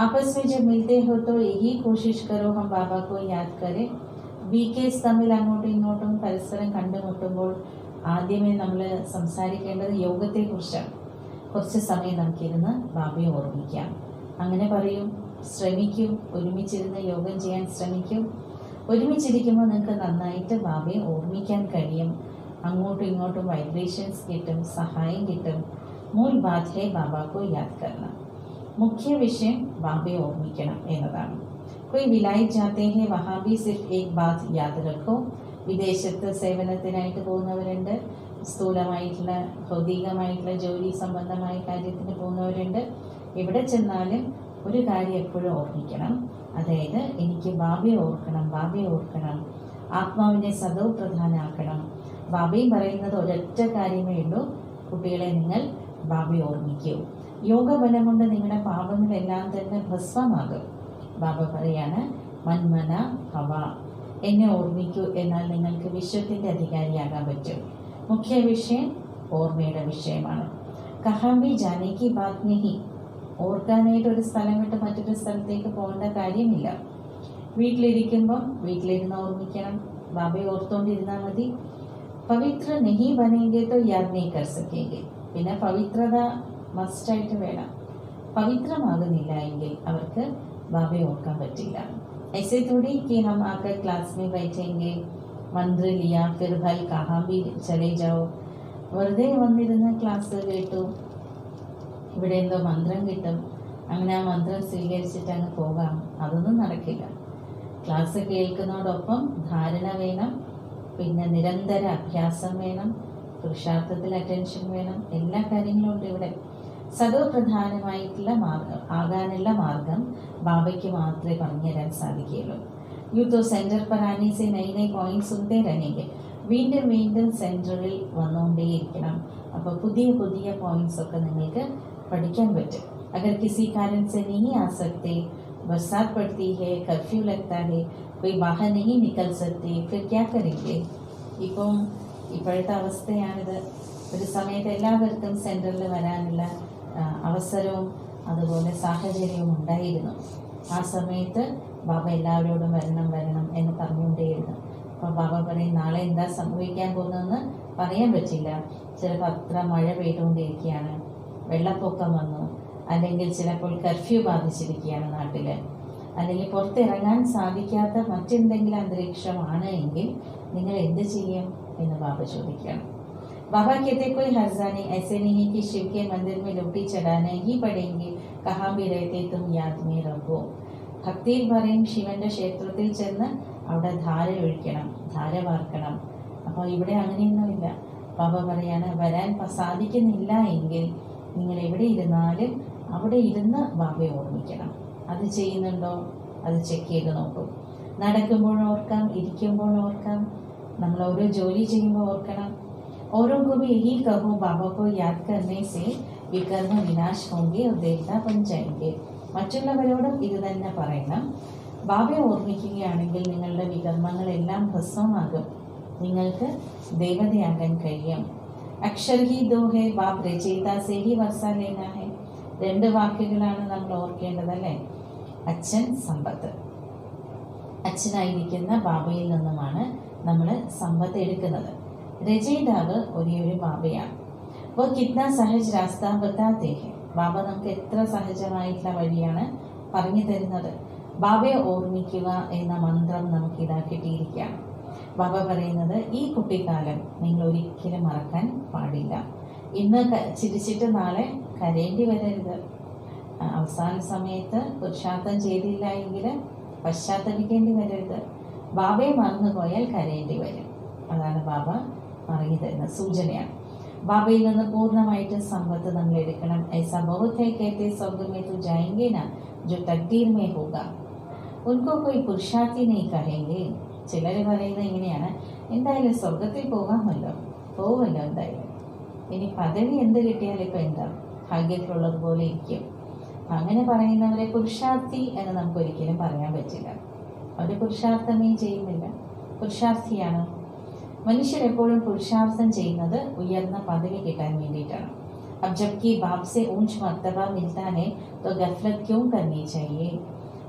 Speaker 1: आपस में जब मिलते हो तो यही कोशिश करो हम बाबा को याद करें. വീക്കേഴ്സ് തമ്മിൽ അങ്ങോട്ടും ഇങ്ങോട്ടും പരസ്പരം കണ്ടുമുട്ടുമ്പോൾ ആദ്യമേ നമ്മൾ സംസാരിക്കേണ്ടത് യോഗത്തെക്കുറിച്ചാണ്. കുറച്ച് സമയം നമുക്കിരുന്ന് ബാബയെ ഓർമ്മിക്കാം. അങ്ങനെ പറയും, ശ്രമിക്കും, ഒരുമിച്ചിരുന്ന് യോഗം ചെയ്യാൻ ശ്രമിക്കും. ഒരുമിച്ചിരിക്കുമ്പോൾ നിങ്ങൾക്ക് നന്നായിട്ട് ബാബയെ ഓർമ്മിക്കാൻ കഴിയും. അങ്ങോട്ടും ഇങ്ങോട്ടും വൈബ്രേഷൻസ് കിട്ടും, സഹായം കിട്ടും. മൂൽ ബാത് ഹേ ബാബാക്കോ യാദ് കർണ. മുഖ്യ വിഷയം ബാബയെ ഓർമ്മിക്കണം എന്നതാണ്. कोई विलायत जाते हैं वहाँ भी सिर्फ एक बात याद रखो. വിദേശത്ത് സേവനത്തിനായിട്ട് പോകുന്നവരുണ്ട്, സ്ഥൂലമായിട്ടുള്ള ഭൗതികമായിട്ടുള്ള ജോലി സംബന്ധമായ കാര്യത്തിന് പോകുന്നവരുണ്ട്. എവിടെ ചെന്നാലും ഒരു കാര്യം എപ്പോഴും ഓർമ്മിക്കണം, അതായത് എനിക്ക് ബാബയെ ഓർക്കണം, ബാബയെ ഓർക്കണം, ആത്മാവിനെ സദൗ പ്രധാനാക്കണം. ബാബയും പറയുന്നത് ഒരൊറ്റ കാര്യമേ ഉള്ളൂ, കുട്ടികളെ നിങ്ങൾ ബാബയെ ഓർമ്മിക്കൂ. യോഗബലം കൊണ്ട് നിങ്ങളുടെ പാപങ്ങളെല്ലാം തന്നെ ഭസ്മമാകും. ബാബ പറയാണ്, മന്മന ഭവ, എന്നെ ഓർമ്മിക്കൂ, എന്നാൽ നിങ്ങൾക്ക് വിശ്വത്തിൻ്റെ അധികാരിയാകാൻ പറ്റും. മുഖ്യ വിഷയം ഓർമ്മയുടെ വിഷയമാണ്. കഹാബി ജാനേക്ക് ബാത് നഹി. ഓർക്കാനായിട്ട് ഒരു സ്ഥലം വിട്ട് മറ്റൊരു സ്ഥലത്തേക്ക് പോകേണ്ട കാര്യമില്ല. വീട്ടിലിരിക്കുമ്പം വീട്ടിലിരുന്ന് ഓർമ്മിക്കണം, ബാബയെ ഓർത്തുകൊണ്ടിരുന്നാൽ മതി. പവിത്ര നെഹി ബനേങ്കെ തോ യാദ് നെഹി കർ സക്കേങ്കെ. പിന്നെ പവിത്രത മസ്റ്റായിട്ട് വേണം. പവിത്രമാകുന്നില്ല എങ്കിൽ അവർക്ക് ബാബയെ ഓർക്കാൻ പറ്റില്ല. ऐसे थोड़ी कि हम आकर क्लास में बैठेंगे, मंत्र लिया फिर भाई कहाँ भी चले जाओ. വെറുതെ വന്നിരുന്ന് ക്ലാസ് കേട്ടു, ഇവിടെ എന്തോ മന്ത്രം കിട്ടും, അങ്ങനെ ആ മന്ത്രം സ്വീകരിച്ചിട്ട് അങ്ങ് പോകാം, അതൊന്നും നടക്കില്ല. ക്ലാസ് കേൾക്കുന്നതോടൊപ്പം ധാരണ വേണം, പിന്നെ നിരന്തര അഭ്യാസം വേണം, പുരുഷാർത്ഥത്തിൽ അറ്റൻഷൻ വേണം, എല്ലാ കാര്യങ്ങളും ഉണ്ട് ഇവിടെ. സദോ പ്രധാനമായിട്ടുള്ള ആകാനുള്ള മാർഗം ബാബയ്ക്ക് മാത്രമേ പറഞ്ഞു തരാൻ സാധിക്കുകയുള്ളൂ. യൂത്തോ സെൻറ്റർ पर आने से नई नई पॉइंट्स सुनते रहेंगे. വീണ്ടും വീണ്ടും സെൻറ്ററിൽ വന്നുകൊണ്ടേയിരിക്കണം. അപ്പോൾ പുതിയ പുതിയ പോയിന്റ്സ് ഒക്കെ നിങ്ങൾക്ക് പഠിക്കാൻ പറ്റും. अगर किसी कारण से नहीं आ सकते, बरसात पड़ती है, कर्फ्यू लगता है, कोई बाहर नहीं निकल सकते, फिर क्या करेंगे? ഇപ്പോഴത്തെ അവസ്ഥയാണിത്. ഒരു സമയത്ത് എല്ലാവർക്കും സെൻറ്ററിൽ വരാനുള്ള അവസരവും അതുപോലെ സാഹചര്യവും ഉണ്ടായിരുന്നു. ആ സമയത്ത് ബാബ എല്ലാവരോടും വരണം വരണം എന്ന് പറഞ്ഞുകൊണ്ടേയിരുന്നു. അപ്പോൾ ബാബ പറയും, നാളെ എന്താ സംഭവിക്കാൻ പോകുന്നതെന്ന് പറയാൻ പറ്റില്ല. ചിലപ്പോൾ അത്ര മഴ പെയ്തുകൊണ്ടിരിക്കുകയാണ്, വെള്ളപ്പൊക്കം വന്നു, അല്ലെങ്കിൽ ചിലപ്പോൾ കർഫ്യൂ ബാധിച്ചിരിക്കുകയാണ് നാട്ടിൽ, അല്ലെങ്കിൽ പുറത്തിറങ്ങാൻ സാധിക്കാത്ത മറ്റെന്തെങ്കിലും അന്തരീക്ഷമാണ് എങ്കിൽ നിങ്ങൾ എന്ത് ചെയ്യും എന്ന് ബാബ ചോദിക്കുകയാണ്. बाबा कहते कोई हर्जानी ऐसे नहीं कि शिव के मंदिर में रोटी चढ़ाने ही पड़ेंगे, कहाँ भी रहते तुम याद में रखो. ഭക്തിയിൽ പറയും, ശിവന്റെ ക്ഷേത്രത്തിൽ ചെന്ന് അവിടെ ധാര ഒഴിക്കണം, ധാര വാർക്കണം. അപ്പോൾ ഇവിടെ അങ്ങനെയൊന്നുമില്ല. ബാബ പറയാണ്, വരാൻ സാധിക്കുന്നില്ല എങ്കിൽ നിങ്ങൾ എവിടെ ഇരുന്നാലും അവിടെ ഇരുന്ന് ബാബയെ ഓർമ്മിക്കണം. അത് ചെയ്യുന്നുണ്ടോ അത് ചെക്ക് ചെയ്ത് നോക്കും. നടക്കുമ്പോൾ ഓർക്കാം, ഇരിക്കുമ്പോൾ ഓർക്കാം, നമ്മൾ ഓരോ ജോലി ചെയ്യുമ്പോൾ ഓർക്കണം. औरों को भी यही कहो, बाबा को याद करने से विकर्म विनाश होंगे और देवता बन जाएंगे. മറ്റുള്ളവരോടും ഇത് തന്നെ പറയണം. ബാബയെ ഓർമ്മിക്കുകയാണെങ്കിൽ നിങ്ങളുടെ വികർമ്മങ്ങളെല്ലാം ഭസ്മമാകും, നിങ്ങൾക്ക് ദേവതയാകാൻ കഴിയും. അക്ഷർ ഹി ദോ ഹെ ബാപ് രചയിത സേ ഹി വർഷ ലേന ഹെ. 2 വാക്കുകളാണ് നമ്മൾ ഓർക്കേണ്ടതല്ലേ. അച്ഛൻ, സമ്പത്ത്. അച്ഛനായിരിക്കുന്ന ബാബയിൽ നിന്നുമാണ് നമ്മൾ സമ്പത്ത് എടുക്കുന്നത്. രചയിതാവ് ഒരേ ഒരു ബാബയാണ്. അപ്പോൾ കിത്ന സഹജ് രാസ്ത ബത്താത്തെ ഹെ. ബാബ നമുക്ക് എത്ര സഹജമായിട്ടുള്ള വഴിയാണ് പറഞ്ഞു തരുന്നത്. ബാബയെ ഓർമ്മിക്കുക എന്ന മന്ത്രം നമുക്ക് ഇതാ കിട്ടിയിരിക്കുകയാണ്. ബാബ പറയുന്നത്, ഈ കുട്ടിക്കാലം നിങ്ങൾ ഒരിക്കലും മറക്കാൻ പാടില്ല. ഇന്ന് ചിരിച്ചിട്ട് നാളെ കരയേണ്ടി വരരുത്. അവസാന സമയത്ത് പുരുഷാർത്ഥം ചെയ്തില്ല എങ്കിൽ പശ്ചാത്തപിക്കേണ്ടി വരരുത്. ബാബയെ മറന്നുപോയാൽ കരയേണ്ടി വരും. അതാണ് ബാബ പറഞ്ഞു തരുന്ന സൂചനയാണ്. ബാബയിൽ നിന്ന് പൂർണ്ണമായിട്ട് സമ്പത്ത് നമ്മൾ എടുക്കണം. ऐसा बहुत है कहते स्वर्ग में तो जाएंगे ना जो तकदीर में होगा उनको कोई पुरुषार्थी नहीं कहेंगे. ചിലർ പറയുന്നത് ഇങ്ങനെയാണ്, എന്തായാലും സ്വർഗത്തിൽ പോകാമല്ലോ, പോവല്ലോ എന്തായാലും. ഇനി പദവി എന്ത് കിട്ടിയാലും ഇപ്പം എന്താ, ഭാഗ്യത്തിലുള്ളതുപോലെ ഇരിക്കും. അങ്ങനെ പറയുന്നവരെ പുരുഷാർത്ഥി എന്ന് നമുക്ക് ഒരിക്കലും പറയാൻ പറ്റില്ല. അവർ പുരുഷാർത്ഥമേ ചെയ്യുന്നില്ല, പുരുഷാർത്ഥിയാണ്. മനുഷ്യരെപ്പോഴും പുരുഷാർത്ഥം ചെയ്യുന്നത് ഉയർന്ന പദവി കിട്ടാൻ വേണ്ടിയിട്ടാണ്. अब जबकि बाप से ऊंच मर्तबा मिलता है तो गफलत क्यों करनी चाहिए.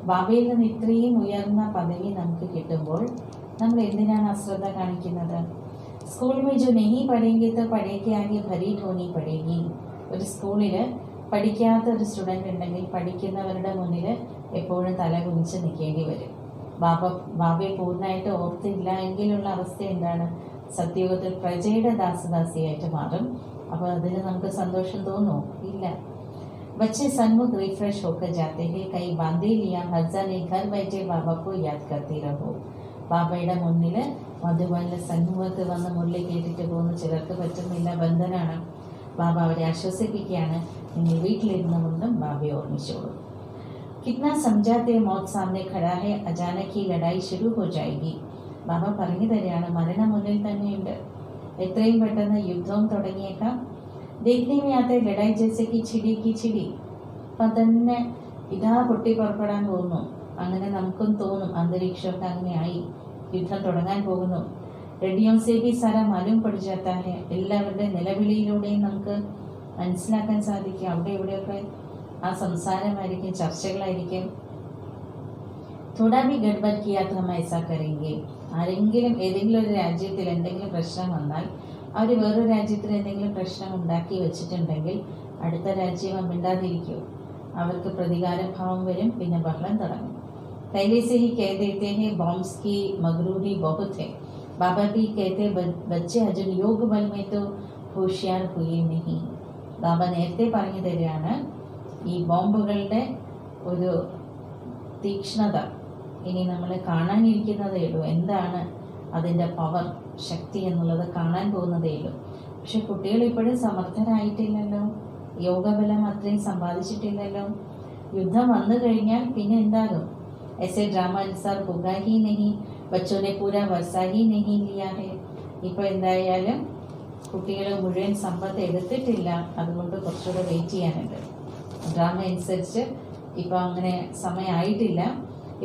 Speaker 1: ബാബയിൽ നിന്ന് ഇത്രയും ഉയർന്ന പദവി നമുക്ക് കിട്ടുമ്പോൾ നമ്മൾ എന്തിനാണ് അശ്രദ്ധ കാണിക്കുന്നത്? സ്കൂൾ में जो नहीं पढ़ेंगे तो पढ़े के आगे भरी ढोनी पड़ेगी. ഒരു സ്കൂളിൽ പഠിക്കാത്ത ഒരു സ്റ്റുഡൻ്റ് ഉണ്ടെങ്കിൽ പഠിക്കുന്നവരുടെ മുന്നിൽ എപ്പോഴും തല കുനിച്ച് നിൽക്കേണ്ടി വരും. ബാബയെ പൂർണ്ണമായിട്ട് ഓർത്തില്ല എങ്കിലുള്ള അവസ്ഥ എന്താണ്? സത്യയുഗത്തിൽ പ്രജയുടെ ദാസദാസിയായിട്ട് മാറും. അപ്പോൾ അതിന് നമുക്ക് സന്തോഷം തോന്നുമോ? ഇല്ല. बच्चे सन्मुख रिफ्रेश होकर जाते हैं. कई बांधे लिया हर्जा ने घर बैठे बाबा को याद करते रहो. ബാബയുടെ മുന്നിൽ മധുബനിലെ സന്മുഖത്ത് വന്ന് മുരളി കേട്ടിട്ട് പോകുന്ന ചിലർക്ക് പറ്റുന്നില്ല, ബന്ധനാണ്. ബാബ അവരെ ആശ്വസിപ്പിക്കുകയാണ്, നിങ്ങൾ വീട്ടിലിരുന്നു കൊണ്ടും ബാബയെ ഓർമ്മിച്ചോളൂ. कितना समझाते मौत सामने खड़ा है अचानक ही लड़ाई शुरू हो जाएगी. ബാബ പറഞ്ഞു തരികയാണ്, മരണം മുന്നിൽ തന്നെയുണ്ട്, എത്രയും പെട്ടെന്ന് യുദ്ധവും തുടങ്ങിയേക്കാം. देखने में आता है लड़ाई जैसे कि चिड़ी की चिड़ी. അപ്പം തന്നെ ഇതാ പൊട്ടി പുറപ്പെടാൻ പോകുന്നു. അങ്ങനെ നമുക്കും തോന്നും, അന്തരീക്ഷമൊക്കെ അങ്ങനെയായി, യുദ്ധം തുടങ്ങാൻ പോകുന്നു. റേഡിയോ സേ ബി സാര മാലൂം പടി ജാത്താ ഹെ. എല്ലാവരുടെ നിലവിളിയിലൂടെയും നമുക്ക് മനസ്സിലാക്കാൻ സാധിക്കും. അവിടെ ഇവിടെയൊക്കെ ആ സംസാരമായിരിക്കും, ചർച്ചകളായിരിക്കും. थोड़ा भी गड़बड़ किया तो हम ऐसा करेंगे. ആരെങ്കിലും ഏതെങ്കിലും ഒരു രാജ്യത്തിൽ എന്തെങ്കിലും പ്രശ്നം വന്നാൽ, അവർ വേറൊരു രാജ്യത്തിൽ എന്തെങ്കിലും പ്രശ്നം ഉണ്ടാക്കി വെച്ചിട്ടുണ്ടെങ്കിൽ അടുത്ത രാജ്യം മിണ്ടാതിരിക്കും. അവർക്ക് പ്രതികാരഭാവം വരും, പിന്നെ ബഹളം തുടങ്ങും. पहले से ही कह देते हैं बॉम्ब्स की मगरूरी बहुत है. बाबा भी कहते बच्चे अजन योग बल में तो होशियार हुए नहीं. ബാബ നേരത്തെ പറഞ്ഞു തരികയാണ്, ഈ ബോംബുകളുടെ ഒരു തീക്ഷ്ണത ഇനി നമ്മൾ കാണാനിരിക്കുന്നതേ ഉള്ളൂ. എന്താണ് അതിൻ്റെ പവർ, ശക്തി എന്നുള്ളത് കാണാൻ പോകുന്നതേ ഉള്ളൂ. പക്ഷെ കുട്ടികൾ ഇപ്പോഴും സമർത്ഥരായിട്ടില്ലല്ലോ, യോഗബലം അത്രയും സമ്പാദിച്ചിട്ടില്ലല്ലോ. യുദ്ധം വന്നു കഴിഞ്ഞാൽ പിന്നെ എന്താകും? ऐसे ड्रामा अनुसार होगा ही नहीं. बच्चों ने पूरा वर्षा ही नहीं लिया है. ഇപ്പോൾ എന്തായാലും കുട്ടികൾ മുഴുവൻ സമ്പത്ത് എടുത്തിട്ടില്ല, അതുകൊണ്ട് കുറച്ചുകൂടെ വെയിറ്റ് ചെയ്യാനുണ്ട്. ഡ്രാമ അനുസരിച്ച് ഇപ്പോൾ അങ്ങനെ സമയമായിട്ടില്ല.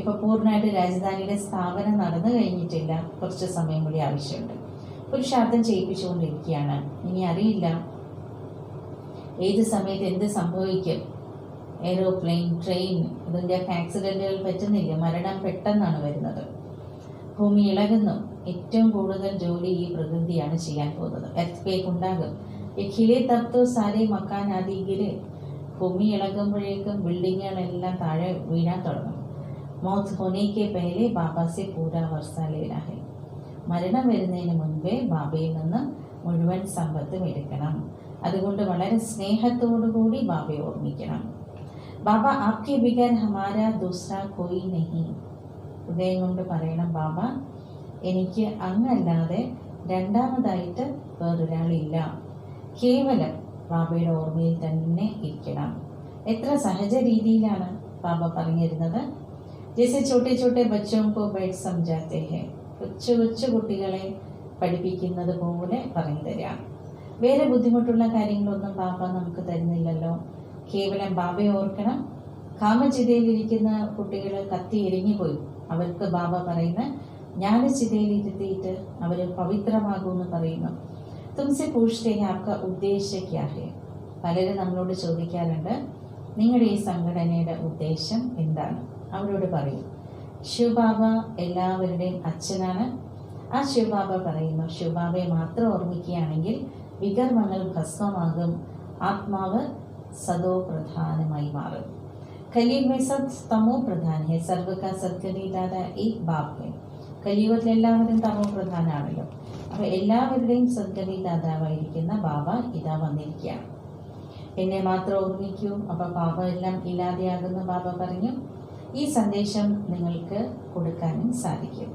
Speaker 1: ഇപ്പോൾ പൂർണ്ണമായിട്ട് രാജധാനിയുടെ സ്ഥാപനം നടന്നു കഴിഞ്ഞിട്ടില്ല, കുറച്ച് സമയം കൂടി ആവശ്യമുണ്ട്. പുരുഷാർത്ഥം ചെയ്യിപ്പിച്ചുകൊണ്ടിരിക്കുകയാണ്. ഇനി അറിയില്ല ഏത് സമയത്ത് എന്ത് സംഭവിക്കും. എയ്റോപ്ലെയിൻ, ട്രെയിൻ, ഇതിൻ്റെയൊക്കെ ആക്സിഡൻറ്റുകൾ പറ്റുന്നില്ല, മരണം പെട്ടെന്നാണ് വരുന്നത്. ഭൂമി ഇളകുന്നു. ഏറ്റവും കൂടുതൽ ജോലി ഈ പ്രകൃതിയാണ് ചെയ്യാൻ പോകുന്നത്. എർത്ത് ക്വേക്ക് ഉണ്ടാകും. ഖിലെ തപ്തോ സാരെ മക്കാൻ ആദിഗിലെ. ഭൂമി ഇളകുമ്പോഴേക്കും ബിൽഡിങ്ങുകളെല്ലാം താഴെ വീഴാൻ തുടങ്ങും. മൗത്ത് ഹോനെ കെ പെഹലെ ബാബ സെ പൂരാ വർഷ ലേന ഹെ. മരണം വരുന്നതിന് മുൻപേ ബാബയിൽ നിന്ന് മുഴുവൻ സമ്പത്തും എടുക്കണം. അതുകൊണ്ട് വളരെ സ്നേഹത്തോടുകൂടി ബാബയെ ഓർമ്മിക്കണം. ബാബ ആപ്കെ ബിഗർ ഹമാരാ ദൂസറ കോയി നഹി. ഹൃദയം കൊണ്ട് പറയണം, ബാബ എനിക്ക് അങ്ങല്ലാതെ രണ്ടാമതായിട്ട് വേറൊരാളില്ല. കേവലം ബാബയുടെ ഓർമ്മയിൽ തന്നെ ഇരിക്കണം. എത്ര സഹജ രീതിയിലാണ് ബാബ പറഞ്ഞിരുന്നത്. ജैसे छोटे छोटे बच्चों को बैठ समझाते हैं. കൊച്ചു കൊച്ചു കുട്ടികളെ പഠിപ്പിക്കുന്നത് പോലെ പറഞ്ഞു തരാം. വേറെ ബുദ്ധിമുട്ടുള്ള കാര്യങ്ങളൊന്നും ബാബ നമുക്ക് തരുന്നില്ലല്ലോ. കേവലം ബാബയെ ഓർക്കണം. കാമചിതയിലിരിക്കുന്ന കുട്ടികൾ കത്തി എരിഞ്ഞു പോയി. അവർക്ക് ബാബ പറയുന്ന ജ്ഞാനചിതയിലിരുത്തിയിട്ട് അവർ പവിത്രമാകുമെന്ന് പറയുന്നു. തുംസെ പൂച്ച്തേ ഹെ ആപ്കാ ഉദ്ദേശ ക്യാ ഹെ. പലരും നമ്മളോട് ചോദിക്കാറുണ്ട്, നിങ്ങളുടെ ഈ സംഘടനയുടെ ഉദ്ദേശം എന്താണ്? അവരോട് പറയും, ശിവബാബ എല്ലാവരുടെയും അച്ഛനാണ്. ആ ശിവബാബ പറയുന്നു, ശിവബാബയെ മാത്രം ഓർമ്മിക്കുകയാണെങ്കിൽ വികർമ്മങ്ങൾ ഭസ്മമാകും, ആത്മാവ് സദോ പ്രധാനമായി മാറും. കലിയുഗ് में सब तमो प्रधान है, सर्व का सद्गति दादा एक बाप है. കലിയുഗത്തിൽ എല്ലാവരും തമോ പ്രധാനമാണല്ലോ. അപ്പോൾ എല്ലാവരുടെയും സദ്ഗതി ദാതാവായിരിക്കുന്ന ബാബ ഇതാ വന്നിരിക്കുകയാണ്. എന്നെ മാത്രം ഓർമ്മിക്കൂ, അപ്പോൾ ബാബ എല്ലാം ഇല്ലാതെയാകുന്ന ബാബ പറഞ്ഞു. ഈ സന്ദേശം നിങ്ങൾക്ക് കൊടുക്കാനും സാധിക്കും.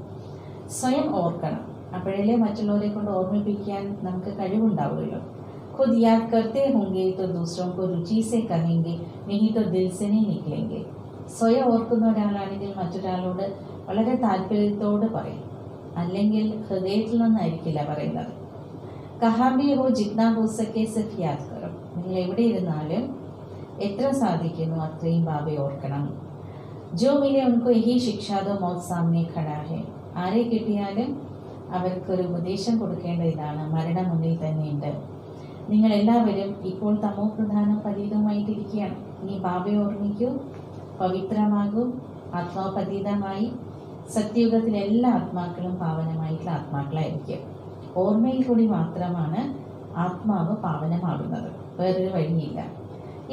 Speaker 1: സ്വയം ഓർക്കണം, അപ്പോഴല്ലേ മറ്റുള്ളവരെ കൊണ്ട് ഓർമ്മിപ്പിക്കാൻ നമുക്ക് കഴിവുണ്ടാവുമല്ലോ. खुद याद करते होंगे तो दूसरों को रुचि से कहेंगे, नहीं तो दिल से नहीं निकलेंगे. സ്വയം ഓർക്കുന്ന ഒരാളാണെങ്കിൽ മറ്റൊരാളോട് വളരെ താല്പര്യത്തോട് പറയും, അല്ലെങ്കിൽ ഹൃദയത്തിൽ നിന്നായിരിക്കില്ല പറയുന്നത്. കഹാ ഭി ഹോ ജിത്നാ ഹോ സക്കെ സിർഫ് യാദ് കറോ. നിങ്ങൾ എവിടെ ഇരുന്നാലും എത്ര സാധിക്കുന്നു അത്രയും ബാബയെ ഓർക്കണം. ജോ മിലെ ഉनको यही शिक्षा दो मौत सामने खड़ा है. ആരെ കിട്ടിയാലും അവർക്കൊരു ഉപദേശം കൊടുക്കേണ്ട ഇതാണ്, മരണം മുന്നിൽ തന്നെയുണ്ട്. നിങ്ങളെല്ലാവരും ഇപ്പോൾ തമോ പ്രധാനം പതീതമായിട്ടിരിക്കുകയാണ്. ഇനി ബാബയെ ഓർമ്മിക്കൂ, പവിത്രമാകൂ, ആത്മാപതീതമായി. സത്യയുഗത്തിലെ എല്ലാ ആത്മാക്കളും പാവനമായിട്ടുള്ള ആത്മാക്കളായിരിക്കും. ഓർമ്മയിൽ കൂടി മാത്രമാണ് ആത്മാവ് പാവനമാകുന്നത്, വേറൊരു വഴിയില്ല.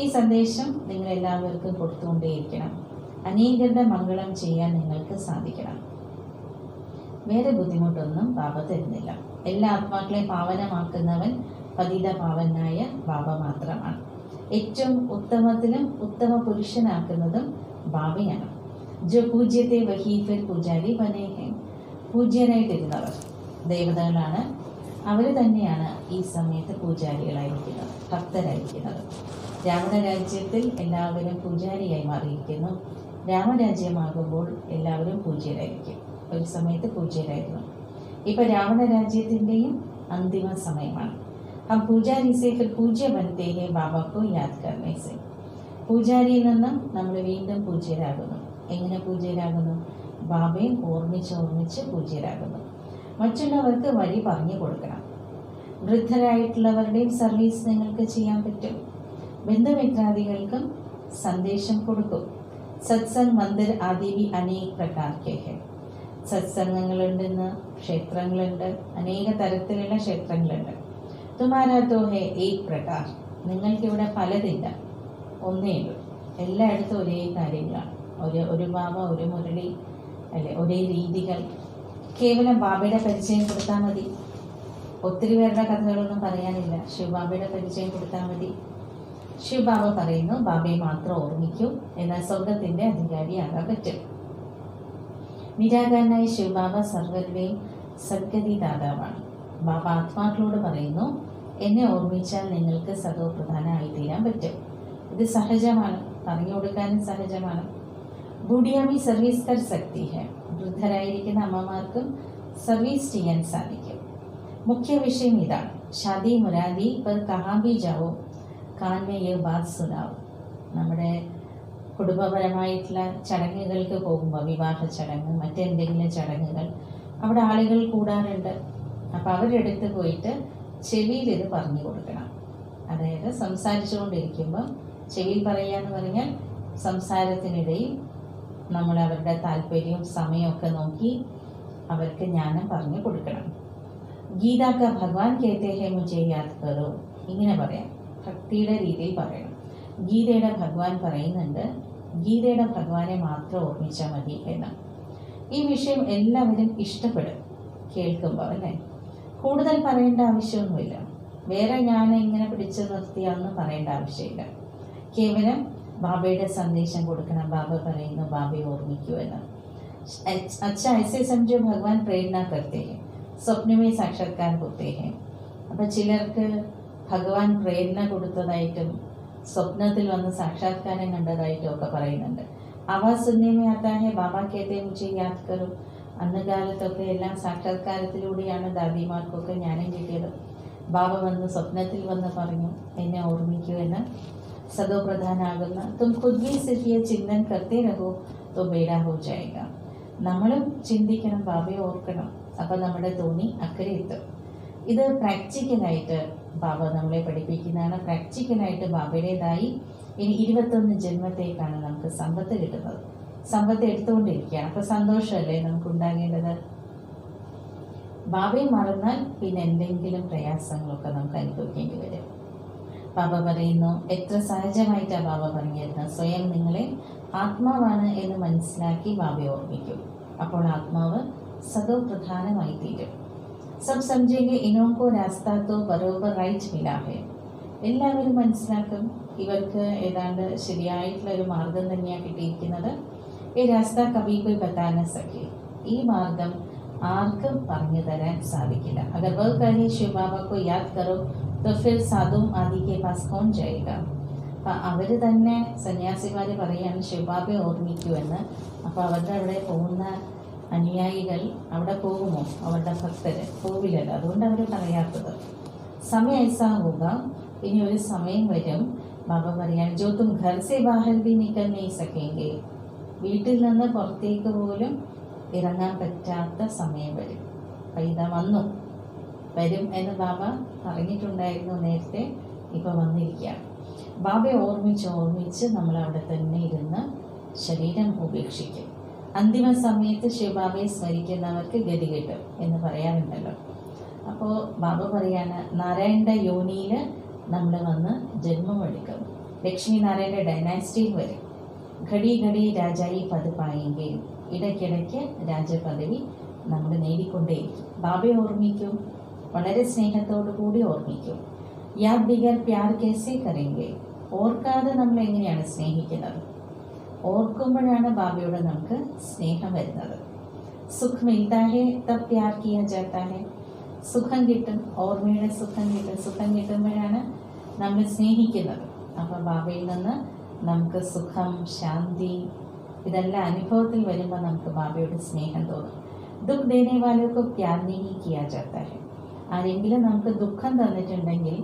Speaker 1: ഈ സന്ദേശം നിങ്ങളെല്ലാവർക്കും കൊടുത്തുകൊണ്ടേയിരിക്കണം. അനേകരുടെ മംഗളം ചെയ്യാൻ നിങ്ങൾക്ക് സാധിക്കണം. വേറെ ബുദ്ധിമുട്ടൊന്നും ബാബ തരുന്നില്ല. എല്ലാ ആത്മാക്കളെയും പാവനമാക്കുന്നവൻ പതിത പാവനായ ബാബ മാത്രമാണ്. ഏറ്റവും ഉത്തമത്തിലും ഉത്തമ പുരുഷനാക്കുന്നതും ബാബയാണ്. ജോ പൂജ്യത്തെ വഹി ഫിർ പൂജാരി ബനേ ഹെ. പൂജ്യരായിട്ടിരുന്നവർ ദേവതകളാണ്, അവർ തന്നെയാണ് ഈ സമയത്ത് പൂജാരികളായിരിക്കുന്നത്, ഭക്തരായിരിക്കുന്നത്. രാവണ രാജ്യത്തിൽ എല്ലാവരും പൂജാരിയായി മാറിയിരിക്കുന്നു. രാമരാജ്യമാകുമ്പോൾ എല്ലാവരും പൂജ്യരായിരിക്കും. ഒരു സമയത്ത് പൂജ്യരായിരുന്നു. ഇപ്പം രാവണ രാജ്യത്തിൻ്റെയും അന്തിമ സമയമാണ്. हम പൂജാരി से फिर पूज्य बनते हैं बाबा को याद करने से. പൂജാരിയിൽ നിന്നും നമ്മൾ വീണ്ടും പൂജ്യരാകുന്നു. എങ്ങനെ പൂജ്യരാകുന്നു? ബാബയെ ഓർമ്മിച്ച് പൂജ്യരാകുന്നു. മറ്റുള്ളവർക്ക് വഴി പറഞ്ഞു കൊടുക്കണം. വൃദ്ധരായിട്ടുള്ളവരുടെയും സർവീസ് നിങ്ങൾക്ക് ചെയ്യാൻ പറ്റും. ബന്ധുമിത്രാദികൾക്കും സന്ദേശം കൊടുക്കും. സത്സംഗ് മന്ദിർ ആദി भी अनेक प्रकार के हैं. സത്സംഗങ്ങളുണ്ടെന്ന്, ക്ഷേത്രങ്ങളുണ്ട്, അനേക തരത്തിലുള്ള ക്ഷേത്രങ്ങളുണ്ട്. തുമാരാ തോ ഹേ ഏക് പ്രകാർ. നിങ്ങൾക്കിവിടെ പലതില്ല, ഒന്നേ ഉള്ളൂ. എല്ലായിടത്തും ഒരേ കാര്യങ്ങളാണ്. ഒരു ബാബ, ഒരു മുരളി, അല്ലെ, ഒരേ രീതികൾ. കേവലം ബാബയുടെ പരിചയം കൊടുത്താൽ മതി. ഒത്തിരി പേരുടെ കഥകളൊന്നും പറയാനില്ല. ശിവബാബയുടെ പരിചയം കൊടുത്താൽ മതി. ശിവബാബ പറയുന്നു, ബാബയെ മാത്രം ഓർമ്മിക്കൂ, എന്നാൽ സ്വർഗത്തിൻ്റെ അധികാരിയാകാൻ പറ്റും. നിരാകാരനായ ശിവബാബ സർവരുടെയും സദ്ഗതി ദാതാവാണ്. ബാബ ആത്മാക്കളോട് പറയുന്നു, എന്നെ ഓർമ്മിച്ചാൽ നിങ്ങൾക്ക് സദോ പ്രധാനമായി തീരാൻ പറ്റും. ഇത് സഹജമാണ്, പറഞ്ഞു കൊടുക്കാനും സഹജമാണ്. ബൂഡിയാമി സർവീസ് കർ സക്തി ഹെ. വൃദ്ധരായിരിക്കുന്ന അമ്മമാർക്കും സർവീസ് ചെയ്യാൻ സാധിക്കും. മുഖ്യ വിഷയം ഇതാണ്, ഷാദി മുരാദി പർ കഹാ ഭി ജാവോ കാൻ മേ യേ ബാത് സുനാവോ. നമ്മുടെ കുടുംബപരമായിട്ടുള്ള ചടങ്ങുകൾക്ക് പോകുമ്പോൾ, വിവാഹ ചടങ്ങ്, മറ്റെന്തെങ്കിലും ചടങ്ങുകൾ, അവിടെ ആളുകൾ കൂടാറുണ്ട്. അപ്പോൾ അവരുടെ അടുത്ത് പോയിട്ട് ചെവിയിൽ ഇത് പറഞ്ഞു കൊടുക്കണം. അതായത് സംസാരിച്ചുകൊണ്ടിരിക്കുമ്പോൾ ചെവിയിൽ പറയുക എന്ന് പറഞ്ഞാൽ സംസാരത്തിനിടയിൽ നമ്മൾ അവരുടെ താല്പര്യവും സമയമൊക്കെ നോക്കി അവർക്ക് ജ്ഞാനം പറഞ്ഞു കൊടുക്കണം. ഗീതാക്ക ഭഗവാൻ കേത്തെ ഹേ മുझे യാദ് കരോ. ഇങ്ങനെ പറയാം, ഭക്തിയുടെ രീതിയിൽ പറയണം. ഗീതയുടെ ഭഗവാൻ പറയുന്നുണ്ട്, ഗീതയുടെ ഭഗവാനെ മാത്രം ഓർമ്മിച്ചാൽ മതി എന്ന്. ഈ വിഷയം എല്ലാവരും ഇഷ്ടപ്പെടും കേൾക്കുമ്പോൾ, അല്ലേ? കൂടുതൽ പറയേണ്ട ആവശ്യമൊന്നുമില്ല. വേറെ ഞാൻ ഇങ്ങനെ പിടിച്ചു നിർത്തിയാണെന്ന് പറയേണ്ട ആവശ്യമില്ല. കേവലം ബാബയുടെ സന്ദേശം കൊടുക്കണം. ബാബ പറയുന്നു, ബാബയെ ഓർമ്മിക്കൂ എന്ന്. अच्छा ऐसे समझो भगवान प्रेरणा करते हैं, स्वप्न में साक्षात्कार होते हैं. അപ്പം ചിലർക്ക് ഭഗവാൻ പ്രേരണ കൊടുത്തതായിട്ടും സ്വപ്നത്തിൽ വന്ന് സാക്ഷാത്കാരം കണ്ടതായിട്ടും ഒക്കെ പറയുന്നുണ്ട്. ആവാസ് സുന്നയമേ ആത്താ ഹെ ബാബ കേത്തെ മുझे യാദ് കരോ. അന്ന് കാലത്തൊക്കെ എല്ലാം സാക്ഷാത്കാരത്തിലൂടെയാണ് ദാദിമാർക്കൊക്കെ ജ്ഞാനം കിട്ടിയത്. ബാബ വന്ന് സ്വപ്നത്തിൽ വന്ന് പറഞ്ഞു, എന്നെ ഓർമ്മിക്കൂ എന്ന്. സദോ പ്രധാനാകുന്ന തും ഖുദ് ഭി സിർഫ് യേ ചിന്തൻ കർത്തേ രഹോ തോ ബേഡാ ഹോ ജായേഗാ. നമ്മളും ചിന്തിക്കണം, ബാബയെ ഓർക്കണം. അപ്പം നമ്മുടെ തോണി അക്കരെ എത്തും. ഇത് പ്രാക്ടിക്കലായിട്ട് ബാബ നമ്മളെ പഠിപ്പിക്കുന്നതാണ്. പ്രാക്ടിക്കലായിട്ട് ബാബയുടേതായി ഇനി 21 ജന്മത്തേക്കാണ് നമുക്ക് സമ്പത്ത് കിട്ടുന്നത്. സമ്പത്ത് എടുത്തുകൊണ്ടിരിക്കുകയാണ്. അപ്പോൾ സന്തോഷമല്ലേ നമുക്ക് ഉണ്ടാകേണ്ടത്? ബാബയെ മറന്നാൽ പിന്നെ എന്തെങ്കിലും പ്രയാസങ്ങളൊക്കെ നമുക്ക് അനുഭവിക്കേണ്ടി വരും. ബാബ പറയുന്നു, എത്ര സഹജമായിട്ടാണ് ബാബ പറഞ്ഞിരുന്നത്, സ്വയം നിങ്ങളെ ആത്മാവാണ് എന്ന് മനസ്സിലാക്കി ബാബയെ ഓർമ്മിക്കും. അപ്പോൾ ആത്മാവ് സദോ പ്രധാനമായി തീരും. സബ് സംജേങ്കെ ഇനോക്കോ രാസ്ത തോ ബരോബർ റൈറ്റ് മിലാ ഹെ. എല്ലാവരും മനസ്സിലാക്കും ഇവർക്ക് ഏതാണ്ട് ശരിയായിട്ടുള്ള ഒരു മാർഗം തന്നെയാണ് കിട്ടിയിരിക്കുന്നത്. ഈ രാസ്ത കബി കോയി ബതാന സഖേ. ഈ മാർഗം ആർക്കും പറഞ്ഞു തരാൻ സാധിക്കില്ല. അഗർ വഹ് കഹേ ശിവ് ബാബ കോ യാദ് കറോ तो फिर साधुം ആദി के पास कौन जाएगा. അപ്പം അവർ തന്നെ സന്യാസിമാർ പറയാണ് ശിവബാബയെ ഓർമ്മിക്കൂ എന്ന്. അപ്പോൾ അവരുടെ അവിടെ പോകുന്ന അനുയായികൾ അവിടെ പോകുമോ? അവരുടെ ഭക്തർ പോവില്ലല്ലോ. അതുകൊണ്ട് അവർ പറയാത്തത്. സമയം ഐസാ ഹോഗ, ഇനി ഒരു സമയം വരും, ബാബ പറയാണ്, ജോ തും ഘർ സെ ബാഹർ ഭി നിക്കൽ നഹീ സകേംഗെ. വീട്ടിൽ നിന്ന് പുറത്തേക്ക് പോലും ഇറങ്ങാൻ പറ്റാത്ത സമയം വരും. പൈത വരും എന്ന് ബാബ പറഞ്ഞിട്ടുണ്ടായിരുന്നു നേരത്തെ. ഇപ്പോൾ വന്നിരിക്കുകയാണ്. ബാബയെ ഓർമ്മിച്ച് നമ്മൾ അവിടെ തന്നെ ഇരുന്ന് ശരീരം ഉപേക്ഷിക്കും. അന്തിമ സമയത്ത് ശിവബാബയെ സ്മരിക്കുന്നവർക്ക് ഗതി കിട്ടും എന്ന് പറയാറുണ്ടല്ലോ. അപ്പോൾ ബാബ പറയാണ്, നാരായണന്റെ യോനിയിൽ നമ്മൾ വന്ന് ജന്മമെടുക്കും. ലക്ഷ്മി നാരായണന്റെ ഡൈനാസ്റ്റിയിൽ വരും. ഘടി ഘടി രാജായി പത് പായെങ്കിൽ, ഇടയ്ക്കിടയ്ക്ക് രാജപദവി നമ്മൾ നേടിക്കൊണ്ടേയിരിക്കും. ബാബയെ ഓർമ്മിക്കും, വളരെ സ്നേഹത്തോടു കൂടി ഓർമ്മിക്കും. യാദ് ബിഗർ പ്യാർ കേസേ കരെങ്കെ. ഓർക്കാതെ നമ്മൾ എങ്ങനെയാണ് സ്നേഹിക്കുന്നത്? ഓർക്കുമ്പോഴാണ് ബാബയോട് നമുക്ക് സ്നേഹം വരുന്നത്. സുഖ് മിൽത്താ ഹെ തബ് പ്യാർ കിയാ ജാത്താ ഹെ. സുഖം കിട്ടും, ഓർമ്മയുടെ സുഖം കിട്ടും. സുഖം കിട്ടുമ്പോഴാണ് നമ്മൾ സ്നേഹിക്കുന്നത്. അപ്പോൾ ബാബയിൽ നിന്ന് നമുക്ക് സുഖം, ശാന്തി ഇതെല്ലാം അനുഭവത്തിൽ വരുമ്പോൾ നമുക്ക് ബാബയോട് സ്നേഹം തോന്നും. ദുഃഖ് ദേനെ വാലോക്ക് പ്യാർ നഹീ കിയാ ജാത്താ ഹെ. ആരെങ്കിലും നമുക്ക് ദുഃഖം തന്നിട്ടുണ്ടെങ്കിൽ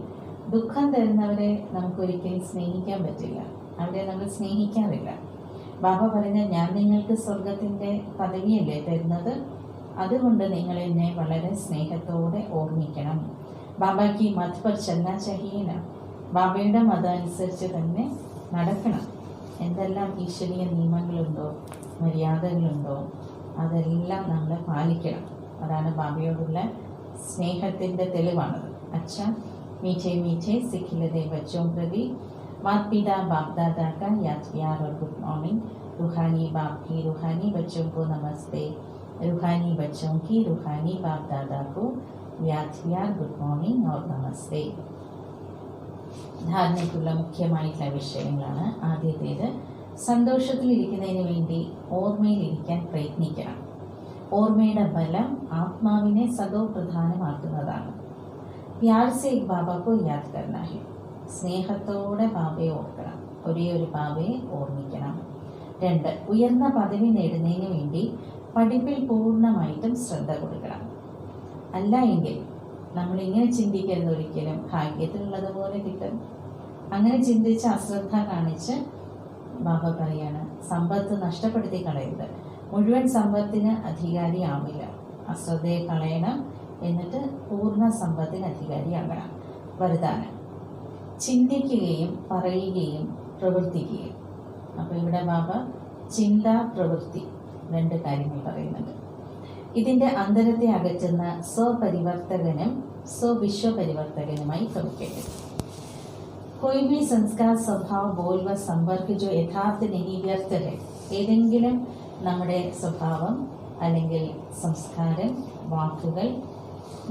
Speaker 1: ദുഃഖം തരുന്നവരെ നമുക്കൊരിക്കലും സ്നേഹിക്കാൻ പറ്റില്ല. അവരെ നമ്മൾ സ്നേഹിക്കാറില്ല. ബാബ പറഞ്ഞ, ഞാൻ നിങ്ങൾക്ക് സ്വർഗത്തിൻ്റെ പദവിയല്ലേ തരുന്നത്, അതുകൊണ്ട് നിങ്ങൾ എന്നെ വളരെ സ്നേഹത്തോടെ ഓർമ്മിക്കണം. ബാബയ്ക്ക് മത് പർ ചലനാ ചഹിയേന. ബാബയുടെ മതം അനുസരിച്ച് തന്നെ നടക്കണം. എന്തെല്ലാം ഈശ്വരീയ നിയമങ്ങളുണ്ടോ, മര്യാദകളുണ്ടോ, അതെല്ലാം നമ്മൾ പാലിക്കണം. അതാണ് ബാബയോടുള്ള സ്നേഹത്തിൻ്റെ തെളിവാണത്. अच्छा मीठे मीठे सिखिलते बच्चों प्रति माता पिता बाप दादा का याद प्यार और गुड मॉर्निंग. रूहानी बाप की रूहानी बच्चों को नमस्ते. रूहानी बच्चों की रूहानी बाप दादा को याद प्यार गुड मॉर्निंग और नमस्ते. ധാരണയ്ക്കുള്ള മുഖ്യമായിട്ടുള്ള വിഷയങ്ങളാണ്. ആദ്യത്തേത്, സന്തോഷത്തിലിരിക്കുന്നതിന് വേണ്ടി ഓർമ്മയിലിരിക്കാൻ പ്രയത്നിക്കണം. ഓർമ്മയുടെ ബലം ആത്മാവിനെ സദോ പ്രധാനമാക്കുന്നതാണ്. പ്യാർ സെ ബാബക്കോ യാദ് കർനാ ഹെ. സ്നേഹത്തോടെ ബാബയെ ഓർക്കണം. ഒരേ ഒരു ബാബയെ ഓർമ്മിക്കണം. 2, ഉയർന്ന പദവി നേടുന്നതിന് വേണ്ടി പഠിപ്പിൽ പൂർണ്ണമായിട്ടും ശ്രദ്ധ കൊടുക്കണം. അല്ല എങ്കിൽ നമ്മളിങ്ങനെ ചിന്തിക്കരുത്, ഒരിക്കലും ഭാഗ്യത്തിലുള്ളതുപോലെ കിട്ടും. അങ്ങനെ ചിന്തിച്ച് അശ്രദ്ധ കാണിച്ച് ബാബ പറയാണ്, സമ്പത്ത് നഷ്ടപ്പെടുത്തി കളയരുത്. മുഴുവൻ സമ്പത്തിന് അധികാരിയാവില്ല. അശ്രദ്ധയെ കളയണം, എന്നിട്ട് പൂർണ്ണ സമ്പത്തിന് അധികാരിയാകണം. വരദാനം, ചിന്തിക്കുകയും പറയുകയും പ്രവർത്തിക്കുകയും. അപ്പോൾ ഇവിടെ ബാബ ചിന്ത, പ്രവൃത്തി 2 കാര്യങ്ങൾ പറയുന്നുണ്ട്. ഇതിൻ്റെ അന്തരത്തെ അകറ്റുന്ന സ്വപരിവർത്തകനും സ്വവിശ്വപരിവർത്തകനുമായി ഭവിക്കട്ടെ. कोई भी संस्कार स्वभाव बोल व संपर्क जो यथार्थ नहीं व्यर्थ है. ഏതെങ്കിലും നമ്മുടെ സ്വഭാവം അല്ലെങ്കിൽ സംസ്കാരം, വാക്കുകൾ,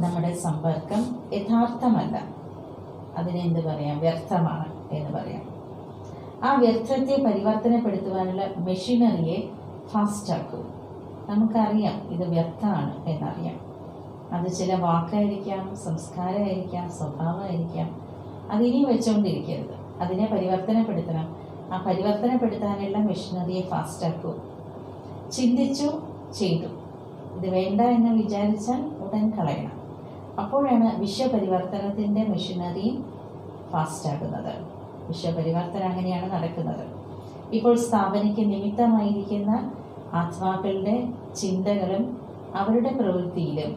Speaker 1: നമ്മുടെ സമ്പർക്കം യഥാർത്ഥമല്ല, അതിനെന്ത് പറയാം, വ്യർത്ഥമാണ് എന്ന് പറയാം. ആ വ്യർത്ഥത്തെ പരിവർത്തനപ്പെടുത്തുവാനുള്ള മെഷീനറിയെ ഫാസ്റ്റാക്കും. നമുക്കറിയാം ഇത് വ്യർത്ഥമാണ് എന്നറിയാം. അത് ചില വാക്കായിരിക്കാം, സംസ്കാരമായിരിക്കാം, സ്വഭാവമായിരിക്കാം. അതിനി വെച്ചുകൊണ്ടിരിക്കരുത്, അതിനെ പരിവർത്തനപ്പെടുത്തണം. ആ പരിവർത്തനപ്പെടുത്താനുള്ള മെഷീനറിയെ ഫാസ്റ്റാക്കൂ. ചിന്തിച്ചു, ചെയ്തു, ഇത് വേണ്ട എന്ന് വിചാരിച്ചാൽ ഉടൻ കളയണം. അപ്പോഴാണ് വിശ്വപരിവർത്തനത്തിൻ്റെ മെഷീനറിയും ഫാസ്റ്റാകുന്നത്. വിശ്വപരിവർത്തനം അങ്ങനെയാണ് നടക്കുന്നത്. ഇപ്പോൾ സ്ഥാപനയ്ക്ക് നിമിത്തമായിരിക്കുന്ന ആത്മാക്കളുടെ ചിന്തകളും അവരുടെ പ്രവൃത്തിയിലും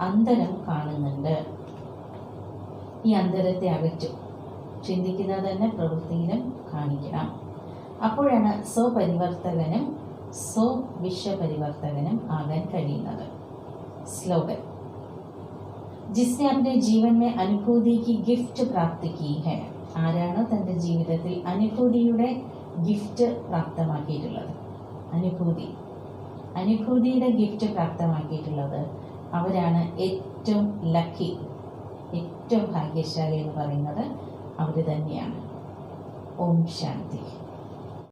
Speaker 1: അന്തരം കാണുന്നുണ്ട്. ഈ അന്തരത്തെ അകറ്റും. ചിന്തിക്കുന്നത് തന്നെ പ്രവൃത്തിയിലും കാണിക്കണം. അപ്പോഴാണ് സ്വപരിവർത്തകനും സ്വവിശ്വപരിവർത്തകനും ആകാൻ കഴിയുന്നത്. സ്ലോഗൻ: जिसने अपने जीवन में अनुभूति की गिफ्ट प्राप्त की है. ആരാണോ തൻ്റെ ജീവിതത്തിൽ അനുഭൂതിയുടെ ഗിഫ്റ്റ് പ്രാപ്തമാക്കിയിട്ടുള്ളത്, അനുഭൂതിയുടെ ഗിഫ്റ്റ് പ്രാപ്തമാക്കിയിട്ടുള്ളത് അവരാണ് ഏറ്റവും ലക്കി, ഏറ്റവും ഭാഗ്യശാലി എന്ന് പറയുന്നത് അവർ തന്നെയാണ്. ഓം ശാന്തി.